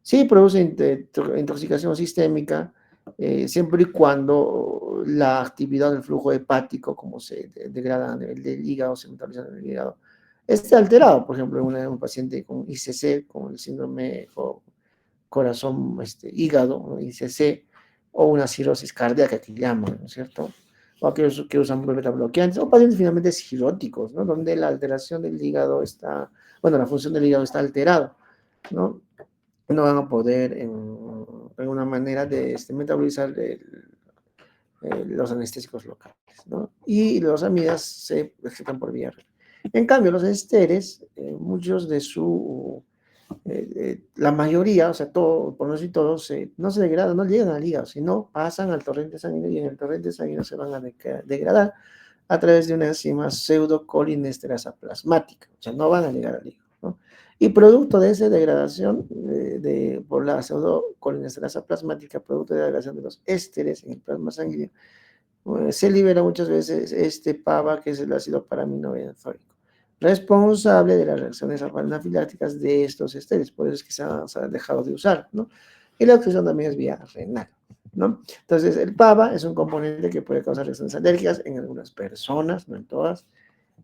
sí produce intoxicación sistémica, siempre y cuando la actividad del flujo hepático, como se degrada a nivel del hígado, se metaboliza en el hígado, esté alterado. Por ejemplo, un paciente con ICC, con el síndrome corazón, hígado, ¿no? ICC, o una cirrosis cardíaca que llaman, ¿no es cierto? O aquellos que usan beta bloqueantes, o pacientes finalmente cirróticos, ¿no? Donde la alteración del hígado está, la función del hígado está alterada, ¿no? No van a poder, en una manera de metabolizar los anestésicos locales, ¿no? Y los amidas se excretan por vía renal. En cambio, los esteres, muchos de la mayoría, o sea, todo, por no decir todos, no se degradan, no llegan al hígado, sino pasan al torrente sanguíneo, y en el torrente sanguíneo se van a degradar a través de una enzima pseudocolinesterasa plasmática, o sea, no van a llegar al hígado, ¿no? Y producto de esa degradación por la pseudocolinesterasa plasmática, producto de la degradación de los ésteres en el plasma sanguíneo, se libera muchas veces PAVA, que es el ácido paraaminobenzoico, responsable de las reacciones anafilácticas de estos esteres. Por eso es que se ha dejado de usar, ¿no? Y la excreción también es vía renal, ¿no? Entonces, el PAVA es un componente que puede causar reacciones alérgicas en algunas personas, no en todas.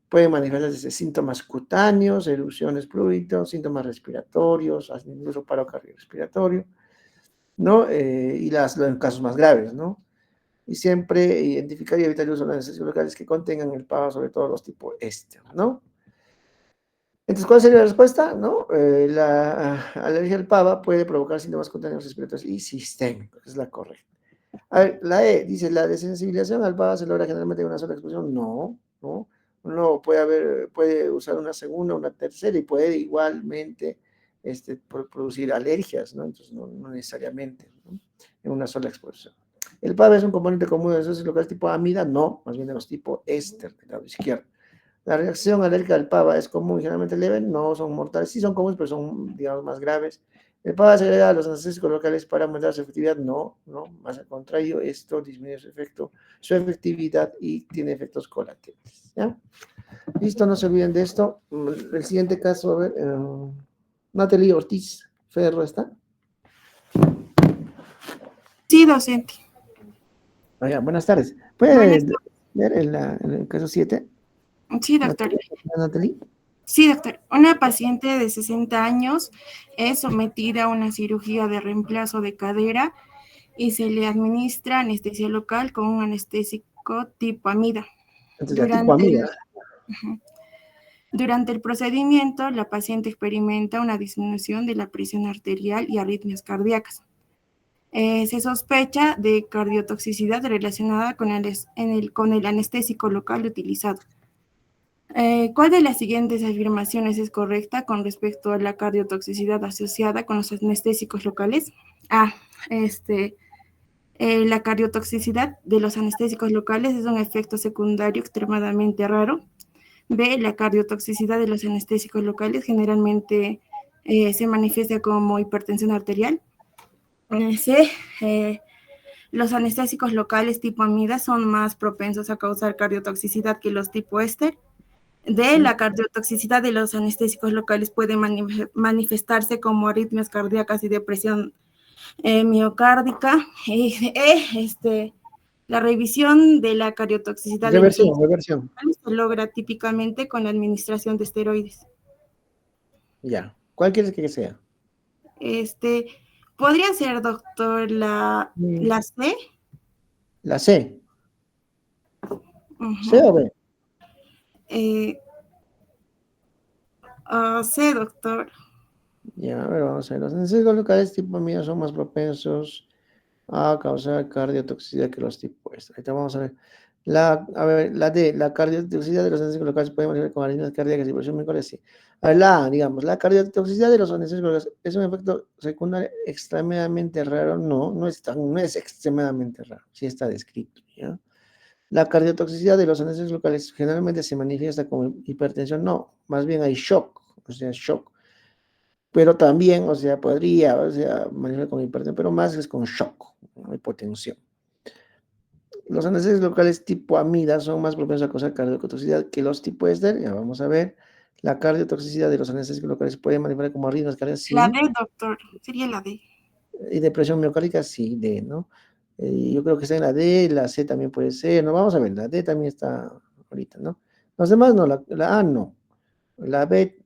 Puede manifestarse desde síntomas cutáneos, erupciones, pruritos, síntomas respiratorios, incluso paro cardiorrespiratorio. ¿no? Y los casos más graves, ¿no? Y siempre identificar y evitar el uso de anestésicos locales que contengan el PAVA, sobre todo los tipo éster, ¿no? Entonces, ¿cuál sería la respuesta? ¿No? La alergia al PAVA puede provocar síntomas cutáneos, respiratorios y sistémicos, es la correcta. A ver, la E dice, la desensibilización al PAVA se logra generalmente en una sola exposición. No, no. Uno puede usar una segunda, una tercera y puede igualmente producir alergias, ¿no? Entonces, no necesariamente, ¿no? En una sola exposición. ¿El PAVA es un componente común de esos locales tipo amida? No, más bien de los tipo éster, del lado izquierdo. La reacción alérgica al PAVA es común y generalmente leve, no son mortales, sí son comunes, pero son, digamos, más graves. ¿El PAVA se agrega a los anestésicos locales para aumentar su efectividad? No, no, más al contrario, esto disminuye su efectividad y tiene efectos colaterales. ¿Ya? Listo, no se olviden de esto. El siguiente caso, a ver, Natalie Ortiz Ferro, ¿está? Sí, docente. Oiga, buenas tardes. ¿Puede ver el caso 7? Sí, doctor. Natalie. Sí, doctor. Una paciente de 60 años es sometida a una cirugía de reemplazo de cadera y se le administra anestesia local con un anestésico tipo amida. Durante el procedimiento, la paciente experimenta una disminución de la presión arterial y arritmias cardíacas. Se sospecha de cardiotoxicidad relacionada con el anestésico local utilizado. ¿Cuál de las siguientes afirmaciones es correcta con respecto a la cardiotoxicidad asociada con los anestésicos locales? A. La cardiotoxicidad de los anestésicos locales es un efecto secundario extremadamente raro. B. La cardiotoxicidad de los anestésicos locales generalmente se manifiesta como hipertensión arterial. C. Los anestésicos locales tipo amida son más propensos a causar cardiotoxicidad que los tipo éster. D. La cardiotoxicidad de los anestésicos locales puede manifestarse como arritmias cardíacas y depresión miocárdica. La revisión de la cardiotoxicidad de los Reversión. se logra típicamente con la administración de esteroides. Ya. ¿Cuál quieres que sea? ¿Podría ser, doctor, la C? La C. ¿C o B? C, doctor. Ya, a ver, vamos a ver. Los anestésicos locales tipo amida son más propensos a causar cardiotoxicidad que los tipo éster. Ahorita vamos a ver. La D, la cardiotoxicidad de los anestésicos locales puede manifestar con arritmias cardíacas y presión miocardial, sí. A ver, la A, digamos, la cardiotoxicidad de los anestésicos locales es un efecto secundario extremadamente raro. No es extremadamente raro, sí está descrito, ¿ya? La cardiotoxicidad de los anestésicos locales generalmente se manifiesta como hipertensión, no, más bien hay shock, o sea, shock. Pero también, o sea, podría, o sea, manifestar con hipertensión, pero más es con shock, ¿no? Hipotensión. Los anestésicos locales tipo amida son más propensos a causar cardiotoxicidad que los tipo éster. Ya vamos a ver. La cardiotoxicidad de los anestésicos locales puede manifestar como arritmias cardíacas, sí. La D, doctor, sería la D. Y depresión miocárdica, sí, D, ¿no? Yo creo que está en la D, la C también puede ser, ¿no? Vamos a ver, la D también está ahorita, ¿no? Los demás no, la A no, la B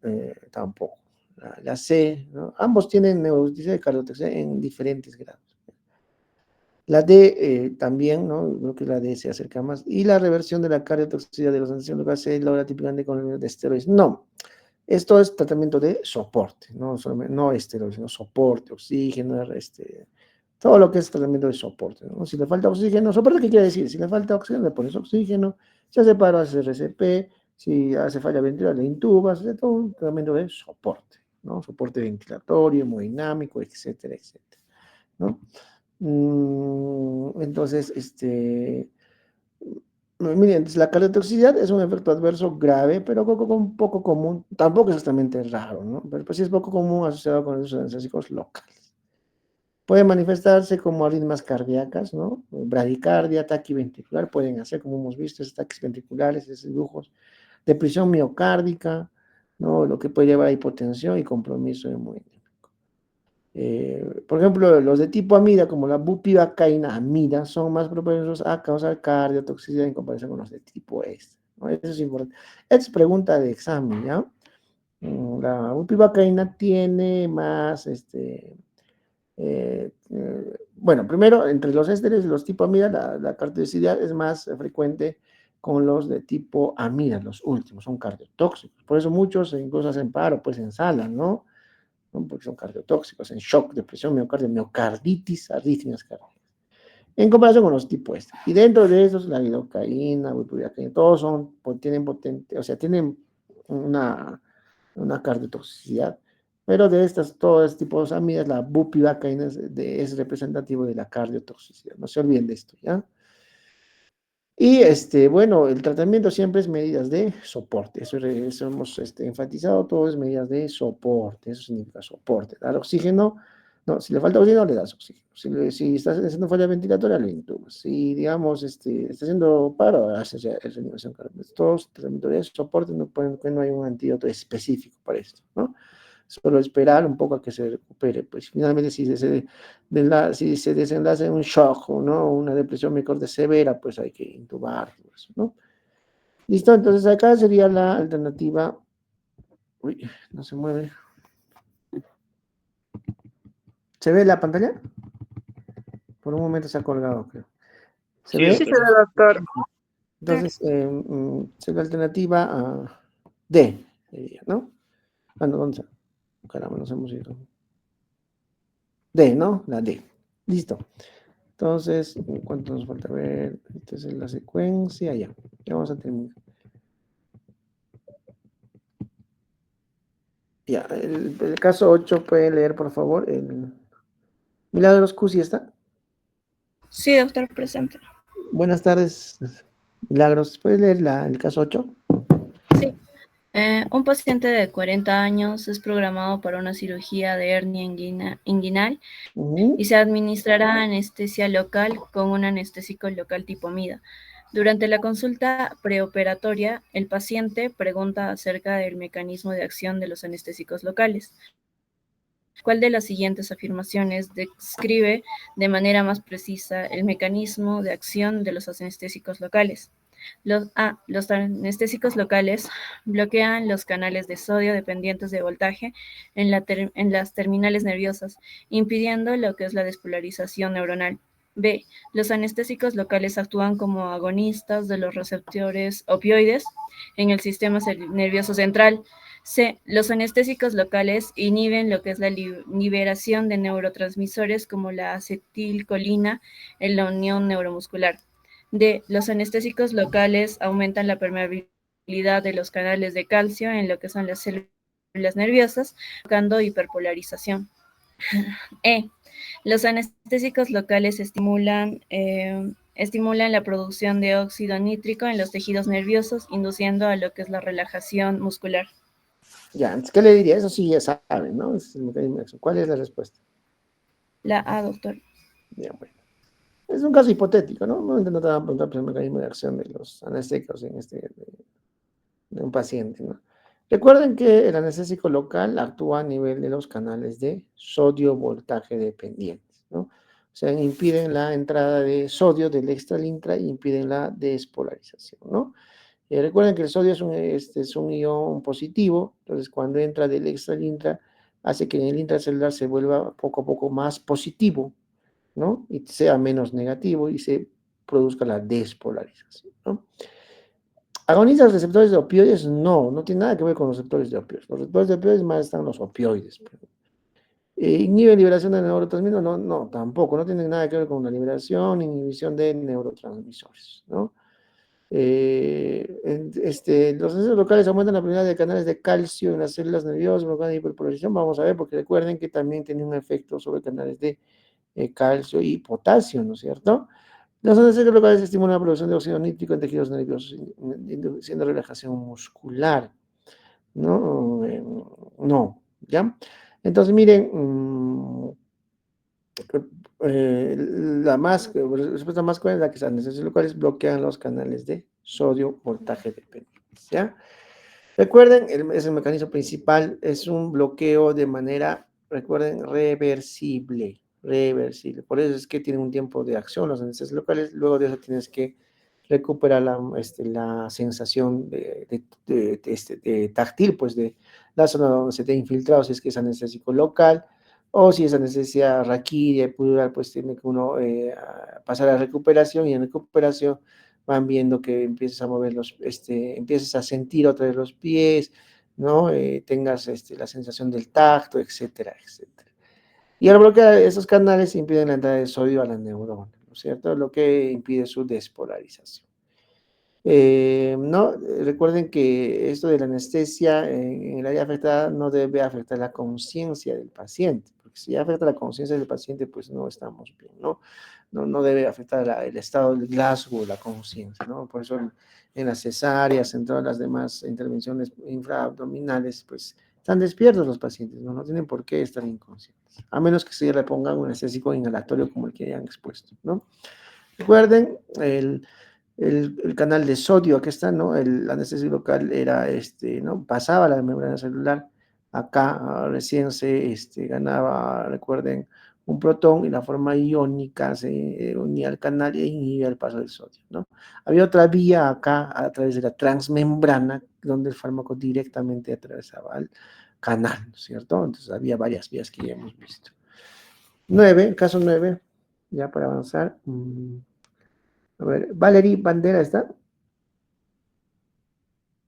tampoco, la C, ¿no? Ambos tienen neurotoxicidad y cardiotoxicidad en diferentes grados. La D también, ¿no? Creo que la D se acerca más. Y la reversión de la cardiotoxicidad de los anestésicos locales se logra típicamente con el de esteroides. No, esto es tratamiento de soporte, no esteroides, sino soporte, oxígeno, todo lo que es tratamiento de soporte, ¿no? Si le falta oxígeno, ¿soporte qué quiere decir? Si le falta oxígeno, le pones oxígeno, si hace paro, hace RCP, si hace falla ventilar, le intubas, es todo un tratamiento de soporte, ¿no? Soporte ventilatorio, hemodinámico, etcétera, etcétera, ¿no? Entonces, miren, entonces la cardiotoxicidad es un efecto adverso grave, pero poco común, tampoco es exactamente raro, ¿no? Pero pues sí es poco común asociado con los anestésicos locales. Puede manifestarse como arritmias cardíacas, ¿no? Bradicardia, ataque ventricular, pueden hacer, como hemos visto, ataques ventriculares, dibujos, depresión miocárdica, ¿no? Lo que puede llevar a hipotensión y compromiso hemodinámico. Por ejemplo, los de tipo amida, como la bupivacaína amida, son más propensos a causar cardiotoxicidad en comparación con los de tipo éster, ¿no? Eso es importante. Esta es pregunta de examen, ¿ya? La bupivacaína tiene más Bueno, primero, entre los ésteres de los tipo amida, la cardiotoxicidad es más frecuente con los de tipo amida, los últimos, son cardiotóxicos. Por eso muchos incluso hacen paro, pues en sala, ¿no? Porque son cardiotóxicos, en shock, depresión, miocardio, miocarditis, arritmias cardíacas. En comparación con los tipos este. Y dentro de esos, la lidocaína, bupropión, todos son, tienen potente, o sea, tienen una cardiotoxicidad. Pero de estas, todos estos tipos de amidas, la bupivacaína es representativo de la cardiotoxicidad. No se olviden de esto, ¿ya? Y bueno, el tratamiento siempre es medidas de soporte. Eso hemos enfatizado, todo es medidas de soporte. Eso significa soporte. Dar oxígeno, no, si le falta oxígeno, le das oxígeno. Si estás haciendo falla ventilatoria, le intubas. Si, digamos, está haciendo paro, haces reanimación cardíaca. Todos tratamientos de soporte, no hay un antídoto específico para esto, ¿no? Solo esperar un poco a que se recupere. Pues finalmente si se desenlaza en un shock o ¿no? Una depresión miocardial severa, pues hay que intubar, ¿no? Listo, entonces acá sería la alternativa. Uy, no se mueve. ¿Se ve la pantalla? Por un momento se ha colgado, creo. ¿Se Sí, ve? Sí, se ve, doctor. Entonces, sería la alternativa D, ¿no? Ah, no, ¿dónde está? Caramba, nos hemos ido. D, ¿no? La D. Listo. Entonces, ¿cuánto nos falta? A ver, esta es la secuencia, ya vamos a terminar. Ya, el caso 8, ¿puede leer, por favor? Milagros Cusi, ¿está? Sí, doctor, presente. Buenas tardes, Milagros. ¿Puedes leer el caso 8? Sí. Un paciente de 40 años es programado para una cirugía de hernia inguinal y se administrará anestesia local con un anestésico local tipo MIDA. Durante la consulta preoperatoria, el paciente pregunta acerca del mecanismo de acción de los anestésicos locales. ¿Cuál de las siguientes afirmaciones describe de manera más precisa el mecanismo de acción de los anestésicos locales? Los anestésicos locales bloquean los canales de sodio dependientes de voltaje en las terminales nerviosas, impidiendo lo que es la despolarización neuronal. B. Los anestésicos locales actúan como agonistas de los receptores opioides en el sistema nervioso central. C. Los anestésicos locales inhiben lo que es la liberación de neurotransmisores como la acetilcolina en la unión neuromuscular. D. Los anestésicos locales aumentan la permeabilidad de los canales de calcio en lo que son las células nerviosas, provocando hiperpolarización. E. Los anestésicos locales estimulan la producción de óxido nítrico en los tejidos nerviosos, induciendo a lo que es la relajación muscular. Ya, entonces, ¿qué le diría? Eso sí ya saben, ¿no? Es el mecanismo de acción. ¿Cuál es la respuesta? La A, doctor. Bien, bueno. Es un caso hipotético, ¿no? No te van a preguntar por el mecanismo de acción de los anestésicos de un paciente, ¿no? Recuerden que el anestésico local actúa a nivel de los canales de sodio voltaje dependientes, ¿no? O sea, impiden la entrada de sodio del extra al intra y impiden la despolarización, ¿no? Recuerden que el sodio es un ion positivo, entonces cuando entra del extra al intra, hace que en el intracelular se vuelva poco a poco más positivo, ¿no? Y sea menos negativo y se produzca la despolarización, ¿no? ¿Agonizan los receptores de opioides? No tiene nada que ver con los receptores de opioides. Los receptores de opioides más están los opioides. ¿Inhiben liberación de neurotransmisores? No, tampoco. No tiene nada que ver con la liberación, inhibición de neurotransmisores, ¿no? Los anestésicos locales aumentan la permeabilidad de canales de calcio en las células nerviosas, provocando hiperpolarización. Vamos a ver, porque recuerden que también tiene un efecto sobre canales de calcio y potasio, ¿no es cierto? Los anestésicos locales estimulan la producción de óxido nítrico en tejidos nerviosos, induciendo relajación muscular. ¿No? No, ¿ya? Entonces, miren, la respuesta más común es la que los anestésicos locales bloquean los canales de sodio voltaje dependientes, ¿ya? Recuerden, es el mecanismo principal, es un bloqueo de manera, recuerden, reversible. Por eso es que tienen un tiempo de acción los anestésicos locales, luego de eso tienes que recuperar la sensación de táctil, pues de la zona donde se te ha infiltrado, si es que es anestésico local, o si es anestesia raquídea, epidural, pues tiene que uno pasar a recuperación, y en recuperación van viendo que empieces a mover empieces a sentir otra vez los pies, ¿no? Tengas la sensación del tacto, etcétera, etcétera. Y al bloquear esos canales impiden la entrada de sodio a la neurona, ¿no es cierto? Lo que impide su despolarización. No, recuerden que esto de la anestesia en el área afectada no debe afectar la conciencia del paciente, porque si afecta la conciencia del paciente, pues no estamos bien, ¿no? No debe afectar el estado del Glasgow o la conciencia, ¿no? Por eso en las cesáreas, en todas las demás intervenciones infraabdominales, pues están despiertos los pacientes, ¿no? No tienen por qué estar inconscientes, a menos que se le pongan un anestésico inhalatorio como el que hayan expuesto, ¿no? Recuerden, el canal de sodio, aquí está, ¿no? La anestesia local era, ¿no? Pasaba la membrana celular, acá recién se ganaba, recuerden, un protón, y la forma iónica se unía al canal e inhibía el paso del sodio, ¿no? Había otra vía acá, a través de la transmembrana, donde el fármaco directamente atravesaba el canal, ¿no es cierto? Entonces había varias vías que ya hemos visto. 9, caso 9, ya para avanzar. A ver, Valerie Bandera está.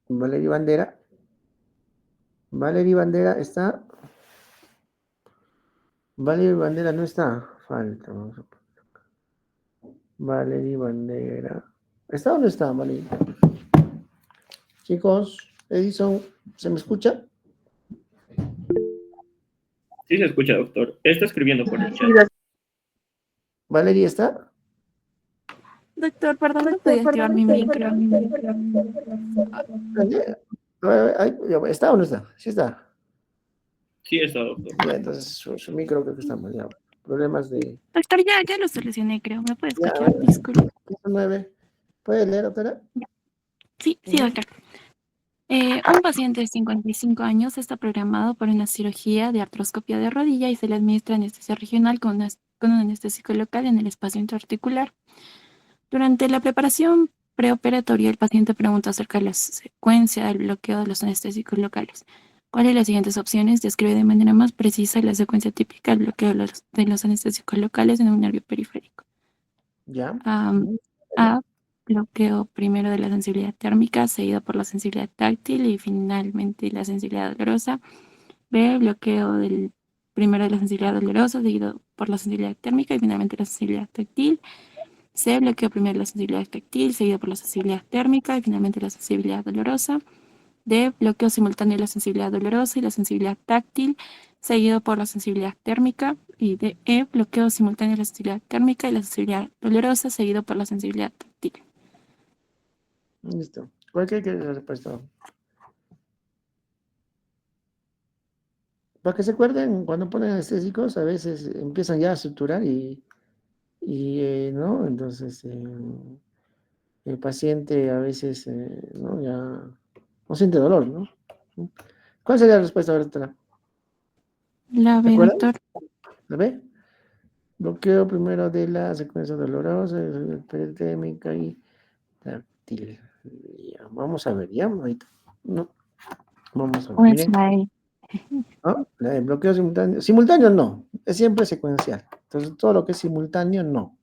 Valerie Bandera. Valerie Bandera está. Valerie Bandera no está. Falta. Valerie Bandera. ¿Está o no está, Valerie? Chicos, Edison, ¿se me escucha? Sí se escucha, doctor. Está escribiendo por el chat. ¿Valerie está? Doctor, perdón, no podía activar mi micro. ¿Está o no está? Sí está. Sí está, doctor. Ya, entonces su micro creo que está mal. Ya. Problemas de... Doctor, ya lo solucioné, creo. ¿Me puede escuchar? Disculpe. 9. ¿Puede leer, doctora? Sí, doctor. Un paciente de 55 años está programado para una cirugía de artroscopia de rodilla y se le administra anestesia regional con un anestésico local en el espacio interarticular. Durante la preparación preoperatoria, el paciente pregunta acerca de la secuencia del bloqueo de los anestésicos locales. ¿Cuál de las siguientes opciones describe de manera más precisa la secuencia típica del bloqueo de los anestésicos locales en un nervio periférico? Ya. A. Bloqueo primero de la sensibilidad térmica, seguido por la sensibilidad táctil y finalmente la sensibilidad dolorosa. B. Bloqueo primero de la sensibilidad dolorosa, seguido por la sensibilidad térmica y finalmente la sensibilidad táctil. C. Bloqueo primero de la sensibilidad táctil, seguido por la sensibilidad térmica y finalmente la sensibilidad dolorosa. D. Bloqueo simultáneo de la sensibilidad dolorosa y la sensibilidad táctil, seguido por la sensibilidad térmica. Y D. Bloqueo simultáneo de la sensibilidad térmica y la sensibilidad dolorosa, seguido por la sensibilidad táctil. Listo. ¿Cuál cree que es la respuesta? Para que se acuerden, cuando ponen anestésicos, a veces empiezan ya a suturar y ¿no? Entonces, el paciente a veces, ¿no? Ya no siente dolor, ¿no? ¿Cuál sería la respuesta, doctora? La B, doctor. ¿La B? Bloqueo primero de la secuencia dolorosa, periférica y táctil. Ya, vamos a ver, ya, ahorita. No. Vamos a ver. Pues la E. ¿No? El bloqueo simultáneo. Simultáneo no, es siempre secuencial. Entonces, todo lo que es simultáneo, no.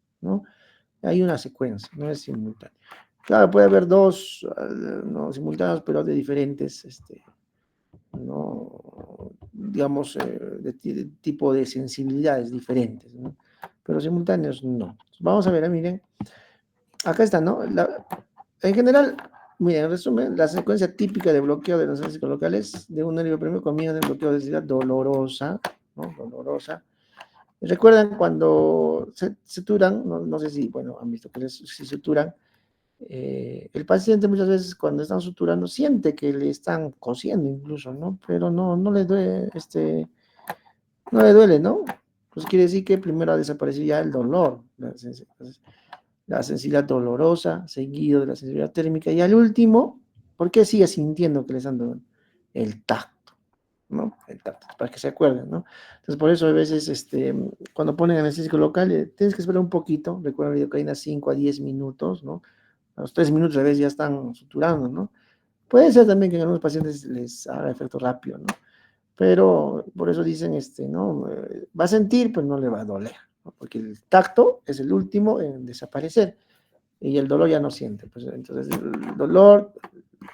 Hay una secuencia, no es simultáneo. Claro, puede haber dos no simultáneos, pero de diferentes, no, digamos, de tipo de sensibilidades diferentes, ¿no? Pero simultáneos no. Vamos a ver, miren. Acá está, ¿no? En general, miren, en resumen, la secuencia típica de bloqueo de los anestésicos locales de un nervio primero comienza en el bloqueo de sensibilidad dolorosa, ¿no? Dolorosa. ¿Recuerdan cuando se suturan? No sé si, bueno, han visto que si suturan, el paciente muchas veces cuando están suturando siente que le están cosiendo incluso, ¿no? Pero no le duele, no le duele, ¿no? Pues quiere decir que primero ha desaparecido ya el dolor, la sensibilidad dolorosa, seguido de la sensibilidad térmica, y al último, ¿por qué sigue sintiendo que le están dando? El tacto, ¿no? El tacto, para que se acuerden, ¿no? Entonces, por eso a veces, cuando ponen anestésico local, tienes que esperar un poquito, recuerda la lidocaína 5 a 10 minutos, ¿no? A los 3 minutos a veces ya están suturando, ¿no? Puede ser también que en algunos pacientes les haga efecto rápido, ¿no? Pero por eso dicen, ¿no? Va a sentir, pero no le va a doler, ¿no? Porque el tacto es el último en desaparecer y el dolor ya no siente. Pues, entonces, el dolor,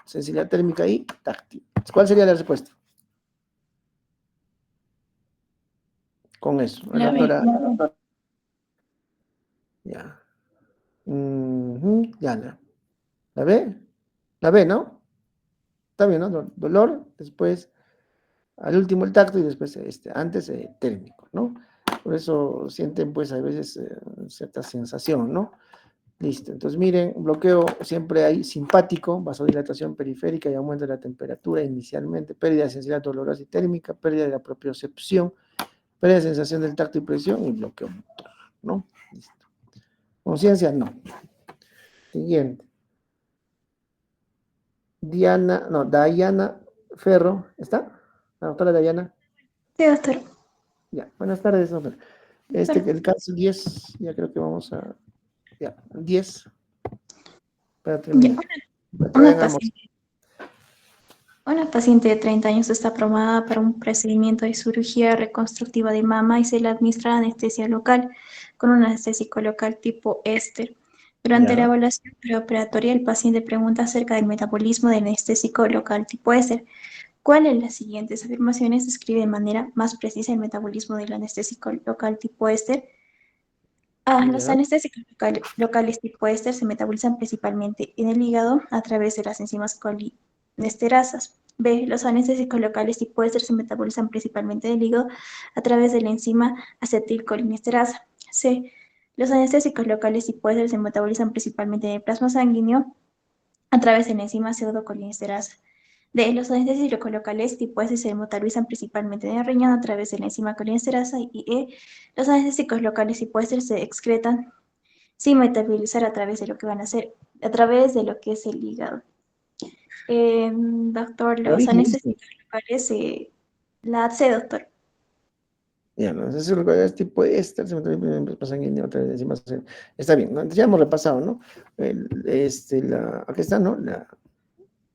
sensibilidad térmica y táctil. ¿Cuál sería la respuesta? Con eso. La B. Ya. Ya, ¿la B? La B, ¿no? Está bien, ¿no? Dolor, después al último el tacto y después antes térmico, ¿no? Por eso sienten pues a veces cierta sensación, ¿no? Listo, entonces miren, bloqueo siempre hay simpático, vasodilatación periférica y aumento de la temperatura inicialmente, pérdida de sensibilidad dolorosa y térmica, pérdida de la propiocepción, pérdida de sensación del tacto y presión y bloqueo motor, ¿no? Listo. Conciencia, no. Siguiente. Dayana Ferro, ¿está? La doctora Dayana. Sí, doctor. Ya, buenas tardes, doctor. El caso 10, ya creo que vamos a... Ya, 10. Para terminar. Una paciente de 30 años está aprobada para un procedimiento de cirugía reconstructiva de mama y se le administra anestesia local con un anestésico local tipo éster. Durante la evaluación preoperatoria, el paciente pregunta acerca del metabolismo del anestésico local tipo éster. ¿Cuál de las siguientes afirmaciones describe de manera más precisa el metabolismo del anestésico local tipo éster? A. Los anestésicos locales tipo éster se metabolizan principalmente en el hígado a través de las enzimas colinesterasas. B. Los anestésicos locales tipo éster se metabolizan principalmente en el hígado a través de la enzima acetilcolinesterasa. C. Los anestésicos locales tipo éster se metabolizan principalmente en el plasma sanguíneo a través de la enzima pseudocolinesterasa. D. Los anestésicos locales tipo S se metabolizan principalmente en el riñón a través de la enzima colinesterasa. Y E. Los anestésicos locales tipo S se excretan sin metabolizar a través de lo que van a hacer, a través de lo que es el hígado. Doctor, los anestésicos locales, la C, doctor. Ya, los anestésicos locales tipo éster se metabolizan en plasma sanguíneo a través de enzimas. Está bien, ¿no? Ya hemos repasado, ¿no? Aquí está, ¿no?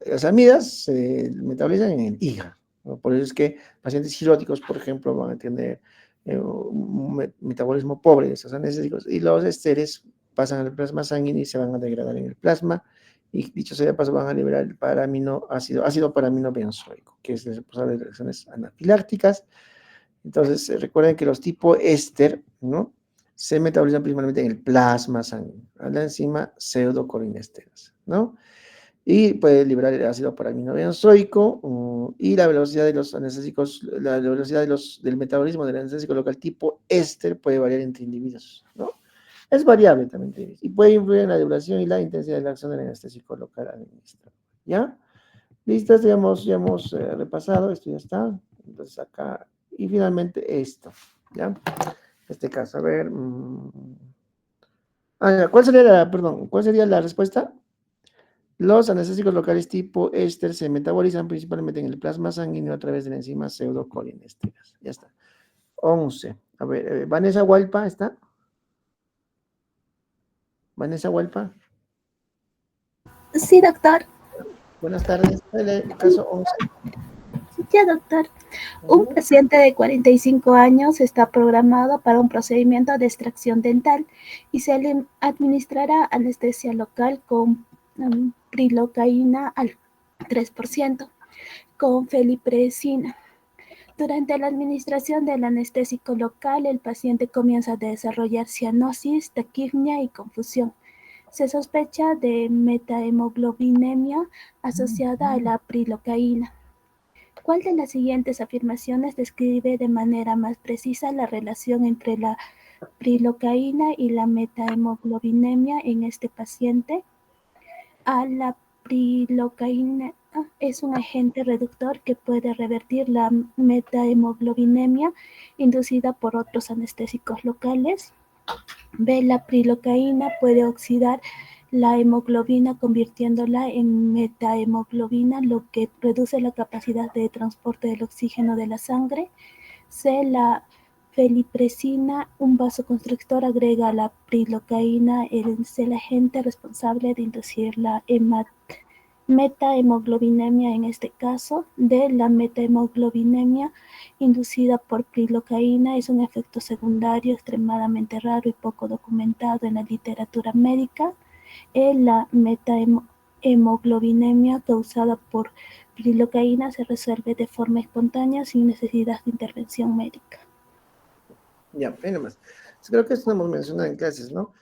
Las amidas se metabolizan en el hígado, ¿no? Por eso es que pacientes cirróticos, por ejemplo, van a tener un metabolismo pobre de estos anestésicos y los ésteres pasan al plasma sanguíneo y se van a degradar en el plasma y dicho sea de paso van a liberar el ácido paraminobenzoico, que es responsable de reacciones anafilácticas. Entonces, recuerden que los tipo éster, ¿no? Se metabolizan principalmente en el plasma sanguíneo, a la enzima pseudocolinesterasa, ¿no? Y puede liberar el ácido paraminobenzoico y la velocidad de los anestésicos, la velocidad del metabolismo del anestésico local tipo éster puede variar entre individuos, ¿no? Es variable también, y puede influir en la duración y la intensidad de la acción del anestésico local administrado, ¿ya? Listo, esto ya hemos repasado, esto ya está, entonces acá, y finalmente esto, ¿ya? Este caso, a ver, ¿cuál sería la respuesta? Los anestésicos locales tipo éster se metabolizan principalmente en el plasma sanguíneo a través de la enzima pseudocolinesterasa. Ya está. 11. A ver, Vanessa Hualpa, ¿está? Vanessa Hualpa. Sí, doctor. Buenas tardes. El caso 11. Ya, doctor. Un paciente de 45 años está programado para un procedimiento de extracción dental y se le administrará anestesia local con prilocaína al 3% con feliprecina. Durante la administración del anestésico local, el paciente comienza a desarrollar cianosis, taquipnia y confusión. Se sospecha de metahemoglobinemia asociada a la prilocaína. ¿Cuál de las siguientes afirmaciones describe de manera más precisa la relación entre la prilocaína y la metahemoglobinemia en este paciente? A. La prilocaína es un agente reductor que puede revertir la metahemoglobinemia inducida por otros anestésicos locales. B. La prilocaína puede oxidar la hemoglobina convirtiéndola en metahemoglobina, lo que reduce la capacidad de transporte del oxígeno de la sangre. C. La feliprecina, un vasoconstrictor, agrega a la prilocaína, es el agente responsable de inducir la metahemoglobinemia en este caso. D, la metahemoglobinemia inducida por prilocaína es un efecto secundario extremadamente raro y poco documentado en la literatura médica. E, la metahemoglobinemia causada por prilocaína se resuelve de forma espontánea sin necesidad de intervención médica. Ya, ahí nomás. Creo que esto lo hemos mencionado en clases, ¿no?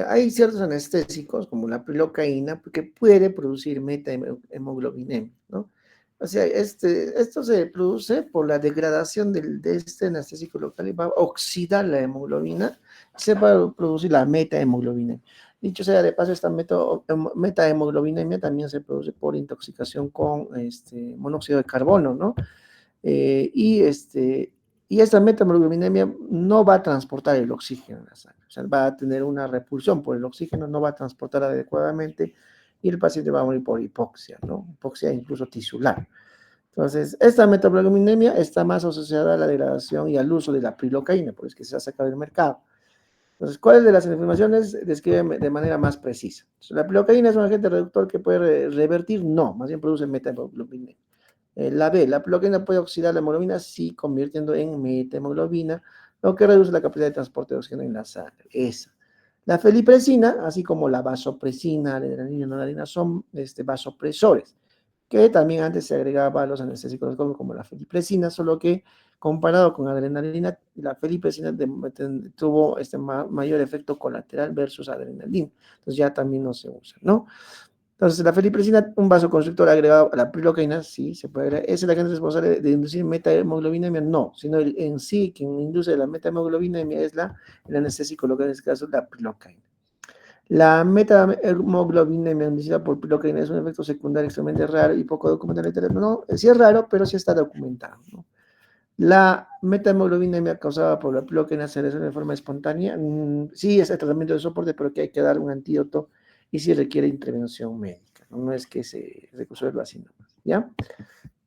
Hay ciertos anestésicos, como la prilocaína, que puede producir metahemoglobinemia, ¿no? O sea, esto se produce por la degradación de este anestésico local y va a oxidar la hemoglobina y se va a producir la metahemoglobinemia. Dicho sea de paso, esta metahemoglobinemia también se produce por intoxicación con monóxido de carbono, ¿no? Y esta metahemoglobinemia no va a transportar el oxígeno en la sangre, o sea, va a tener una repulsión por el oxígeno, no va a transportar adecuadamente y el paciente va a morir por hipoxia, ¿no? Hipoxia incluso tisular. Entonces, esta metahemoglobinemia está más asociada a la degradación y al uso de la prilocaína, por eso que se ha sacado del mercado. Entonces, ¿cuáles de las informaciones describen de manera más precisa? Entonces, ¿la prilocaína es un agente reductor que puede revertir? No, más bien produce metahemoglobinemia. La B, la prilocaína puede oxidar la hemoglobina, sí, convirtiendo en metahemoglobina, lo que reduce la capacidad de transporte de oxígeno en la sangre. Esa. La felipresina, así como la vasopresina, la adrenalina y noradrenalina, son vasopresores, que también antes se agregaba a los anestésicos como la felipresina, solo que comparado con adrenalina, la felipresina tuvo mayor efecto colateral versus adrenalina. Entonces ya también no se usa, ¿no? Entonces, la felipresina, un vasoconstrictor agregado a la prilocaína, sí, se puede agregar. ¿Es el agente responsable de inducir metahemoglobinemia? No, sino en sí quien induce la metahemoglobinemia es el anestésico local, en este caso la prilocaína. La metahemoglobinemia inducida por prilocaína es un efecto secundario extremadamente raro y poco documentado. No, sí es raro, pero sí está documentado, ¿no? La metahemoglobinemia causada por la prilocaína se resuelve de forma espontánea. Sí, es el tratamiento de soporte, pero que hay que dar un antídoto y sí requiere intervención médica. No es que se resuelva así nomás, ¿ya?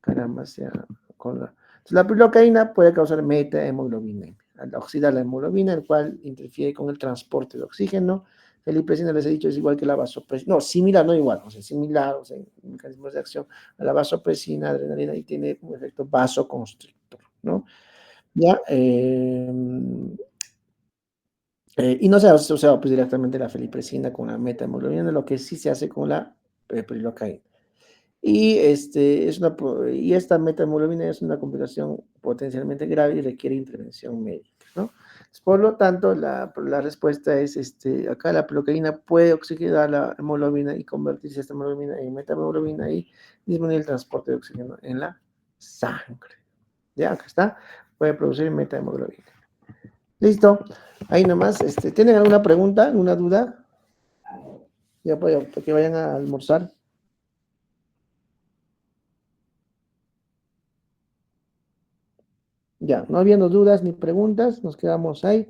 Caramba, ya con Entonces, la prilocaína puede causar metahemoglobinemia. Al oxidar la hemoglobina, el cual interfiere con el transporte de oxígeno. Felipresina, les he dicho, es igual que la vasopresina. No, similar, no igual, o sea, similar, o sea, en mecanismos de acción a la vasopresina, adrenalina, y tiene un efecto vasoconstrictor, ¿no? Ya, y no se asocia pues, directamente la felipresina con la metahemoglobina, lo que sí se hace con la prilocaína. Y, y esta metahemoglobina es una complicación potencialmente grave y requiere intervención médica, ¿no? Por lo tanto, la respuesta es, acá la prilocaína puede oxigenar la hemoglobina y convertirse esta hemoglobina en metahemoglobina y disminuir el transporte de oxígeno en la sangre. Ya, acá está, puede producir metahemoglobina. Listo, ahí nomás, ¿tienen alguna pregunta, alguna duda? Ya para que vayan a almorzar. Ya, no habiendo dudas ni preguntas, nos quedamos ahí.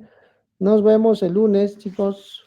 Nos vemos el lunes, chicos.